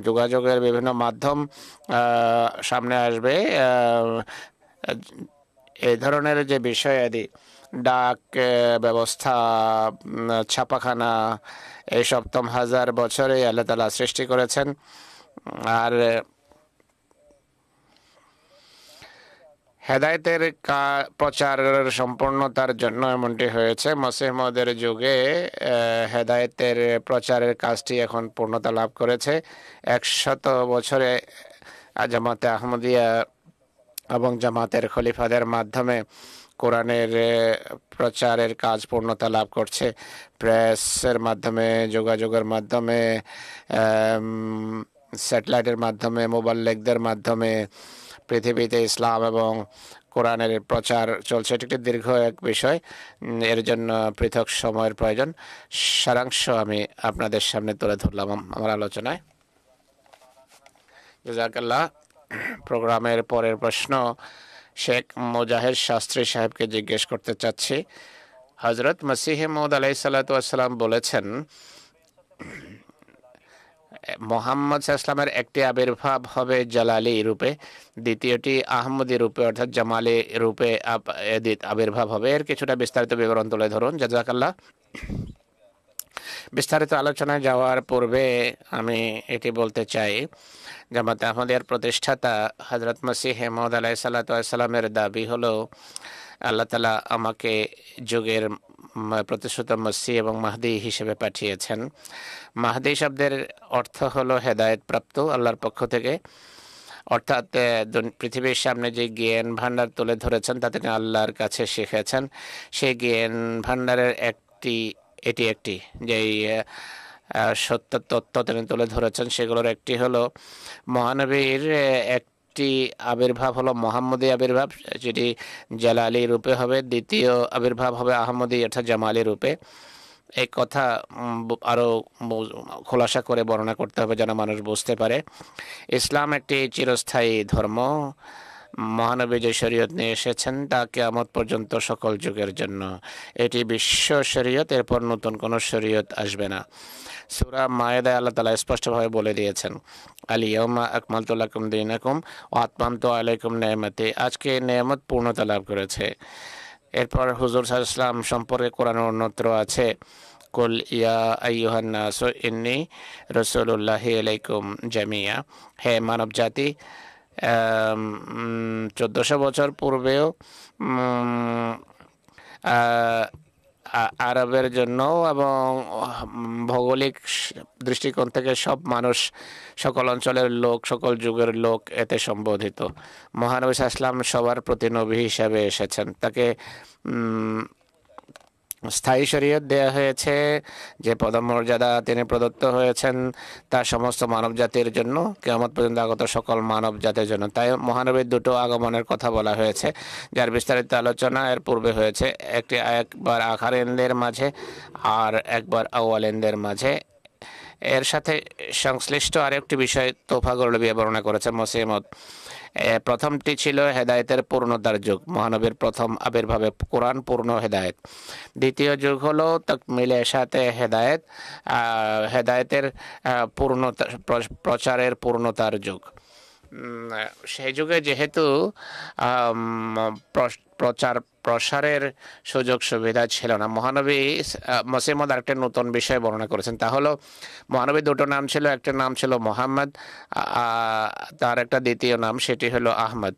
যোগাযোগের বিভিন্ন মাধ্যম সামনে আসবে। এই ধরনের যে বিষয়াদি, ডাক ব্যবস্থা, ছাপাখানা, এই সপ্তম 1000 বছরে আল্লাহ তাআলা সৃষ্টি করেছেন। আর হেদায়েতের প্রচারের সম্পূর্ণতার জন্য এমনটি হয়েছে। মসিহ মউদের যুগে হেদায়েতের প্রচারের কাজটি এখন পূর্ণতা লাভ করেছে। 100 বছরে জামাতে আহমদিয়া এবং জামাতের খলিফাদের মাধ্যমে কোরআনের প্রচারের কাজ পূর্ণতা লাভ করছে। প্রেসের মাধ্যমে, যোগাযোগের মাধ্যমে, স্যাটেলাইটের মাধ্যমে, মোবাল্লিগদের মাধ্যমে পৃথিবীতে ইসলাম এবং কোরআনের প্রচার চলছে। এটি একটি দীর্ঘ এক বিষয়, এর জন্য পৃথক সময়ের প্রয়োজন। সারাংশ আমি আপনাদের সামনে তুলে ধরলাম আমার আলোচনায়। জাযাকাল্লাহ। প্রোগ্রামের পরের প্রশ্ন শেখ মুজাহিদ শাস্ত্রী সাহেবকে জিজ্ঞেস করতে চাচ্ছি। হযরত মসিহ মউদ আলাইহিস সালাতু ওয়াস সালাম বলেছেন, মুহাম্মদ সাল্লাল্লাহু আলাইহি ওয়াসাল্লামের একটি আবির্ভাব হবে জালালি রূপে, দ্বিতীয়টি আহমদি রূপে অর্থাৎ জামালি রূপে আবির্ভাব হবে। এর কিছুটা বিস্তারিত বিবরণ তুলে ধরুন। জাযাকাল্লাহ। বিস্তারিত আলোচনায় যাওয়ার পূর্বে আমি এটি বলতে চাই, জামাতে আহমদিয়ার প্রতিষ্ঠাতা হযরত মসিহ মউদ আলাইহিস সালাতু ওয়াস সালামের দাবি হলো আল্লাহ তাআলা আমাকে যুগের প্রতিশ্রুত মসিহ এবং মাহদি হিসেবে পাঠিয়েছেন। মাহদি শব্দের অর্থ হলো হেদায়েত প্রাপ্ত আল্লাহর পক্ষ থেকে, অর্থাৎ পৃথিবীর সামনে যে জ্ঞান ভান্ডার তুলে ধরেছেন তা তিনি আল্লাহর কাছে শিখেছেন। সেই জ্ঞান ভান্ডারের এটি একটি যেই সত্য তত্ত্ব তিনি তুলে ধরেছেন সেগুলোর একটি হলো মহানবীর একটি আবির্ভাব হলো মোহাম্মদী আবির্ভাব, যেটি জালালি রূপে হবে। দ্বিতীয় আবির্ভাব হবে আহমদী অর্থাৎ জামালি রূপে। এই কথা আরও খোলাসা করে বর্ণনা করতে হবে যেন মানুষ বুঝতে পারে। ইসলাম একটি চিরস্থায়ী ধর্ম। মহানবী যে শরীয়ত নিয়ে এসেছেন তা কিয়ামত পর্যন্ত সকল যুগের জন্য। এটি বিশ্ব শরীয়ত, এরপর নতুন কোনো শরীয়ত আসবে না। সূরা মায়েদায় আল্লাহ তাআলা স্পষ্টভাবে বলে দিয়েছেন, আল ইয়াউমা আকমালতু লাকুম দীনাকুম ওয়া আতমামতু আলাইকুম নি'মাতি। আজকে নেয়ামত পূর্ণতা লাভ করেছে। এরপর হুজুর সাল্লাল্লাহু আলাইহি ওয়াসাল্লাম সম্পর্কে কোরআনের অন্যত্র আছে, কুল ইয়া আইয়ুহান নাসু ইন্নী রাসূলুল্লাহি আলাইকুম জামিয়া। হে মানব জাতি, 1400 বছর পূর্বেও আরবের জন্য এবং ভৌগোলিক দৃষ্টিকোণ থেকে সব মানুষ, সকল অঞ্চলের লোক, সকল যুগের লোক এতে সম্বোধিত। মহানবী সাল্লাল্লাহু আলাইহি ওয়াসাল্লাম সবার প্রতি নবী হিসাবে এসেছেন। তাকে স্থায়ী শরীয়ত দেয়া হয়েছে। যে পদমর্যাদা তিনি প্রদত্ত হয়েছেন তা সমস্ত মানব জাতির জন্য, কিয়ামত পর্যন্ত আগত সকল মানব জাতির জন্য। তাই মহানবীর দুটো আগমনের কথা বলা হয়েছে, যার বিস্তারিত আলোচনা এর পূর্বে হয়েছে। একবার আখারেনদের মাঝে আর একবার আউয়ালেনদের মাঝে। এর সাথে সংশ্লিষ্ট আরেকটি বিষয় তোফা গরলবী বর্ণনা করেছে মসিহ মউদ। প্রথমটি ছিল হেদায়েতের পূর্ণতার যুগ, মহানবীর প্রথম আবির্ভাবে কোরআন পূর্ণ হেদায়েত। দ্বিতীয় যুগ হলো তাকমিলে সাথে হেদায়েত, হেদায়েতের পূর্ণতা, প্রচারের পূর্ণতার যুগ। সেই যুগে যেহেতু প্রসারের সুযোগ সুবিধা ছিল না, মহানবী মসিহ মউদ আরেকটা নতুন বিষয় বর্ণনা করেছেন। তা হলো মহানবীর দুটো নাম ছিল, একটা নাম ছিল মোহাম্মদ, তার একটা দ্বিতীয় নাম সেটি হলো আহমদ।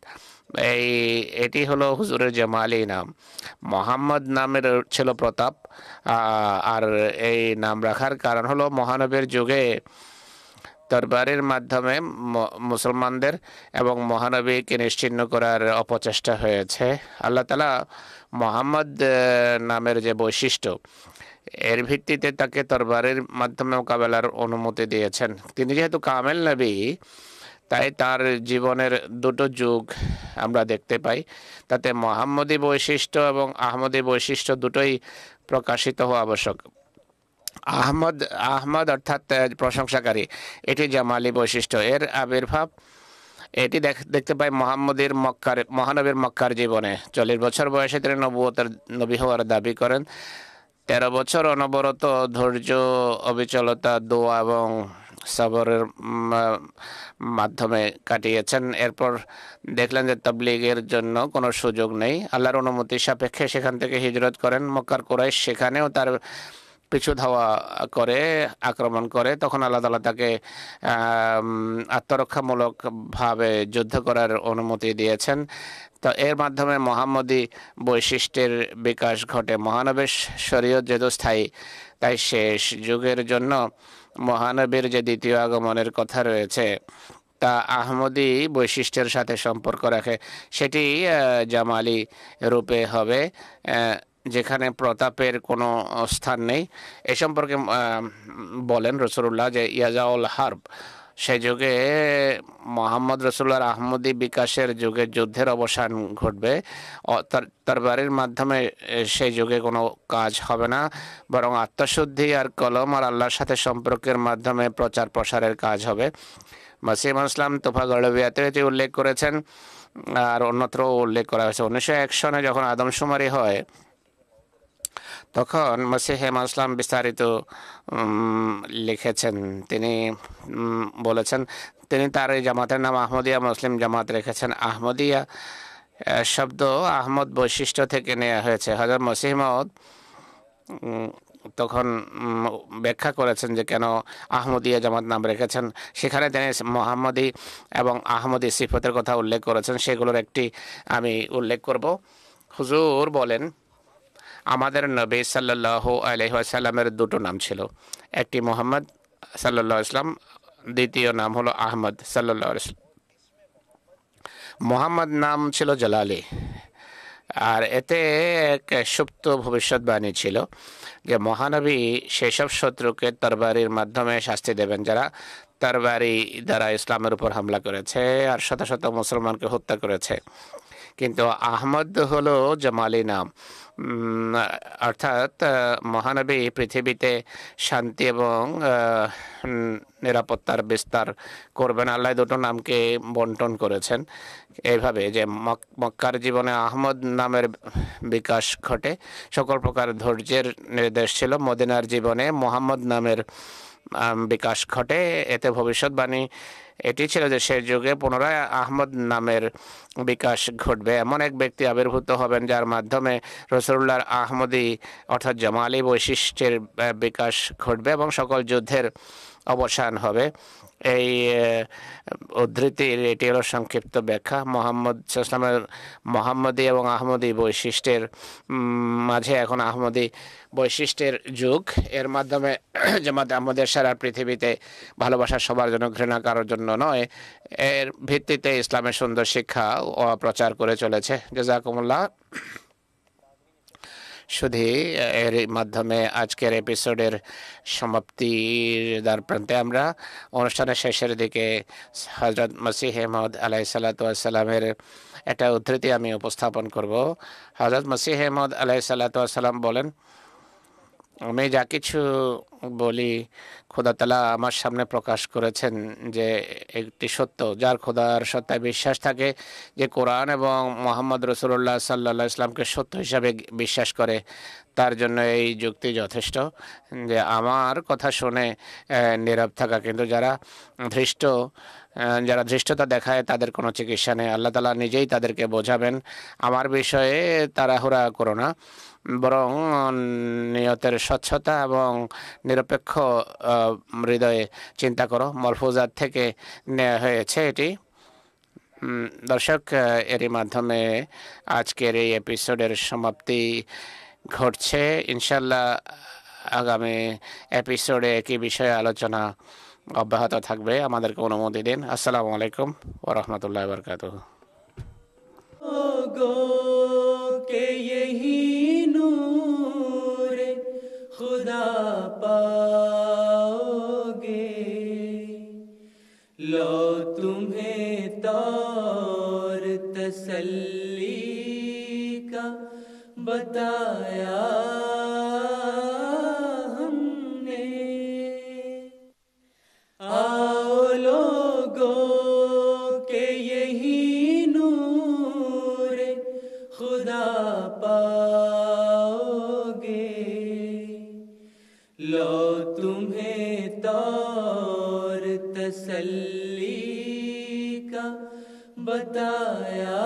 এটি হলো হুজুরের জামালি নাম। মোহাম্মদ নামের ছিল প্রতাপ, আর এই নাম রাখার কারণ হলো মহানবীর যুগে দরবারের মাধ্যমে মুসলমানদের এবং মহানবীকে নিশ্চিহ্ন করার অপচেষ্টা হয়েছে। আল্লাহ তাআলা মোহাম্মদ নামের যে বৈশিষ্ট্য, এর ভিত্তিতে তাকে দরবারের মাধ্যমে মোকাবেলার অনুমতি দিয়েছেন। তিনি যেহেতু কামেল নবী, তাই তার জীবনের দুটো যুগ আমরা দেখতে পাই। তাতে মোহাম্মদী বৈশিষ্ট্য এবং আহমদী বৈশিষ্ট্য দুটোই প্রকাশিত হওয়া আবশ্যক। আহমদ অর্থাৎ প্রশংসাকারী, এটি জামালি বৈশিষ্ট্য। এর আবির্ভাব এটি দেখতে পাই মহানবীর মক্কার জীবনে। 40 বছর বয়সে তিনি নবী হওয়ার দাবি করেন। 13 বছর অনবরত ধৈর্য, অবিচলতা, দোয়া এবং সবরের মাধ্যমে কাটিয়েছেন। এরপর দেখলেন যে তাবলীগের জন্য কোনো সুযোগ নেই। আল্লাহর অনুমতি সাপেক্ষে সেখান থেকে হিজরত করেন। মক্কার কুরাইশ সেখানেও তার পিছু ধাওয়া করে, আক্রমণ করে, তখন আল্লাহ তাআলা তাকে আত্মরক্ষামূলকভাবে যুদ্ধ করার অনুমতি দিয়েছেন। তো এর মাধ্যমে মোহাম্মদী বৈশিষ্ট্যের বিকাশ ঘটে। মহানবীর শরীয়ত যেহেতু স্থায়ী, তাই শেষ যুগের জন্য মহানবীর যে দ্বিতীয় আগমনের কথা রয়েছে তা আহমদী বৈশিষ্ট্যের সাথে সম্পর্ক রাখে। সেটি জামালি রূপে হবে, যেখানে প্রতাপের কোনো স্থান নেই। এ সম্পর্কে বলেন রাসূলুল্লাহ যে ইয়াজাউল হারব, সেই যুগে মোহাম্মদ রাসূলুল্লাহর আহমদী বিকাশের যুগে যুদ্ধের অবসান ঘটবে। তরবারির মাধ্যমে সেই যুগে কোনো কাজ হবে না, বরং আত্মশুদ্ধি আর কলম আর আল্লাহর সাথে সম্পর্কের মাধ্যমে প্রচার প্রসারের কাজ হবে। মাসিহ ইসলাম তোফা গলবিয়াতে এটি উল্লেখ করেছেন, আর অন্যত্র উল্লেখ করা হয়েছে। 1901 সনে যখন আদমশুমারি হয় তখন মাসিহ ইসলাম বিস্তারিত লিখেছেন। তিনি বলেছেন, তিনি তার এই জামাতের নাম আহমদিয়া মুসলিম জামাত রেখেছেন। আহমদিয়া শব্দ আহমদ বৈশিষ্ট্য থেকে নেওয়া হয়েছে। হযরত মসিহ মাউদ তখন ব্যাখ্যা করেছেন যে কেন আহমদিয়া জামাত নাম রেখেছেন। সেখানে তিনি মোহাম্মদী এবং আহমদী সিফতের কথা উল্লেখ করেছেন। সেগুলোর একটি আমি উল্লেখ করব। হুজুর বলেন, আমাদের নবী সাল্লাল্লাহু আলাইহি ওয়াসাল্লামের দুটো নাম ছিল, একটি মোহাম্মদ সাল্লাল্লাহু আলাইহি ওয়াসাল্লাম, দ্বিতীয় নাম হলো আহমদ সাল্লাল্লাহু আলাইহি ওয়াসাল্লাম। মোহাম্মদ নাম ছিল জালালি, আর এতে এক সুপ্ত ভবিষ্যৎবাণী ছিল যে মহানবী সেসব শত্রুকে তরবারির মাধ্যমে শাস্তি দেবেন যারা তরবারি দ্বারা ইসলামের উপর হামলা করেছে আর শত শত মুসলমানকে হত্যা করেছে। কিন্তু আহমদ হলো জামালি নাম, অর্থাৎ মহানবী পৃথিবীতে শান্তি এবং নিরাপত্তার বিস্তার করবেন। আল্লাহ দুটো নামকে বন্টন করেছেন এইভাবে যে মক্কার জীবনে আহমদ নামের বিকাশ ঘটে, সকল প্রকার ধৈর্যের নির্দেশ ছিল। মদিনার জীবনে মোহাম্মদ নামের বিকাশ ঘটে। এতে ভবিষ্যৎবাণী এটি ছিল যে সেই যুগে পুনরায় আহমদ নামের বিকাশ ঘটবে। এমন এক ব্যক্তি আবির্ভূত হবেন যার মাধ্যমে রাসূলুল্লাহর আহমদী অর্থাৎ জামালি বৈশিষ্ট্যের বিকাশ ঘটবে এবং সকল যুদ্ধের অবসান হবে। এই উদ্ধৃতির এটি হলো সংক্ষিপ্ত ব্যাখ্যা। মোহাম্মদ ইসলামের মোহাম্মদী এবং আহমদী বৈশিষ্ট্যের মাঝে এখন আহমদী বৈশিষ্ট্যের যুগ। এর মাধ্যমে জামাত আহমদের সারা পৃথিবীতে ভালোবাসা সবার জন্য, ঘৃণা কারোর জন্য নয়, এর ভিত্তিতে ইসলামের সুন্দর শিক্ষা প্রচার করে চলেছে। জাযাকুমুল্লাহ। শুধু এর মাধ্যমে আজকের এপিসোডের সমাপ্তির দ্বারপ্রান্তে আমরা অনুষ্ঠানের শেষের দিকে হযরত মসিহ মাউদ আলাইহিস সালাতু ওয়াস সালামের একটা উদ্ধৃতি আমি উপস্থাপন করব। হযরত মসিহ মাউদ আলাইহিস সালাতু ওয়াস সালাম বলেন, আমি যা কিছু বলি খোদা তাআলা আমার সামনে প্রকাশ করেছেন যে একটি সত্য, যার খোদার সত্তায় বিশ্বাস থাকে, যে কোরআন এবং মোহাম্মদ রাসূলুল্লাহ সাল্লাল্লাহু আলাইহি ওয়াসাল্লামকে সত্য হিসাবে বিশ্বাস করে, তার জন্য এই যুক্তি যথেষ্ট যে আমার কথা শুনে নীরব থাকা। কিন্তু যারা ধৃষ্টতা দেখায় তাদের কোনো চিকিৎসা নেই। আল্লাহ তাআলা নিজেই তাদেরকে বোঝাবেন। আমার বিষয়ে তাড়াহুড়া করো না, বরং নিয়তের স্বচ্ছতা এবং নিরপেক্ষ হৃদয়ে চিন্তা করো। মলফুজাত থেকে নেওয়া হয়েছে এটি। দর্শক, এরই মাধ্যমে আজকের এই এপিসোডের সমাপ্তি ঘটছে। ইনশাল্লাহ আগামী এপিসোডে একই বিষয়ে আলোচনা অব্যাহত থাকবে। আমাদেরকে অনুমতি দিন। আসসালামু আলাইকুম ওয়া রাহমাতুল্লাহি ওয়া বারাকাতুহু। के यही नूर खुदा पाओगे, लो तुम्हें तौर तसल्ली का बताया हमने। आओ लोगों के यही नूर खुदा पाओगे, लो तुम्हें तौर तसल्ली का बताया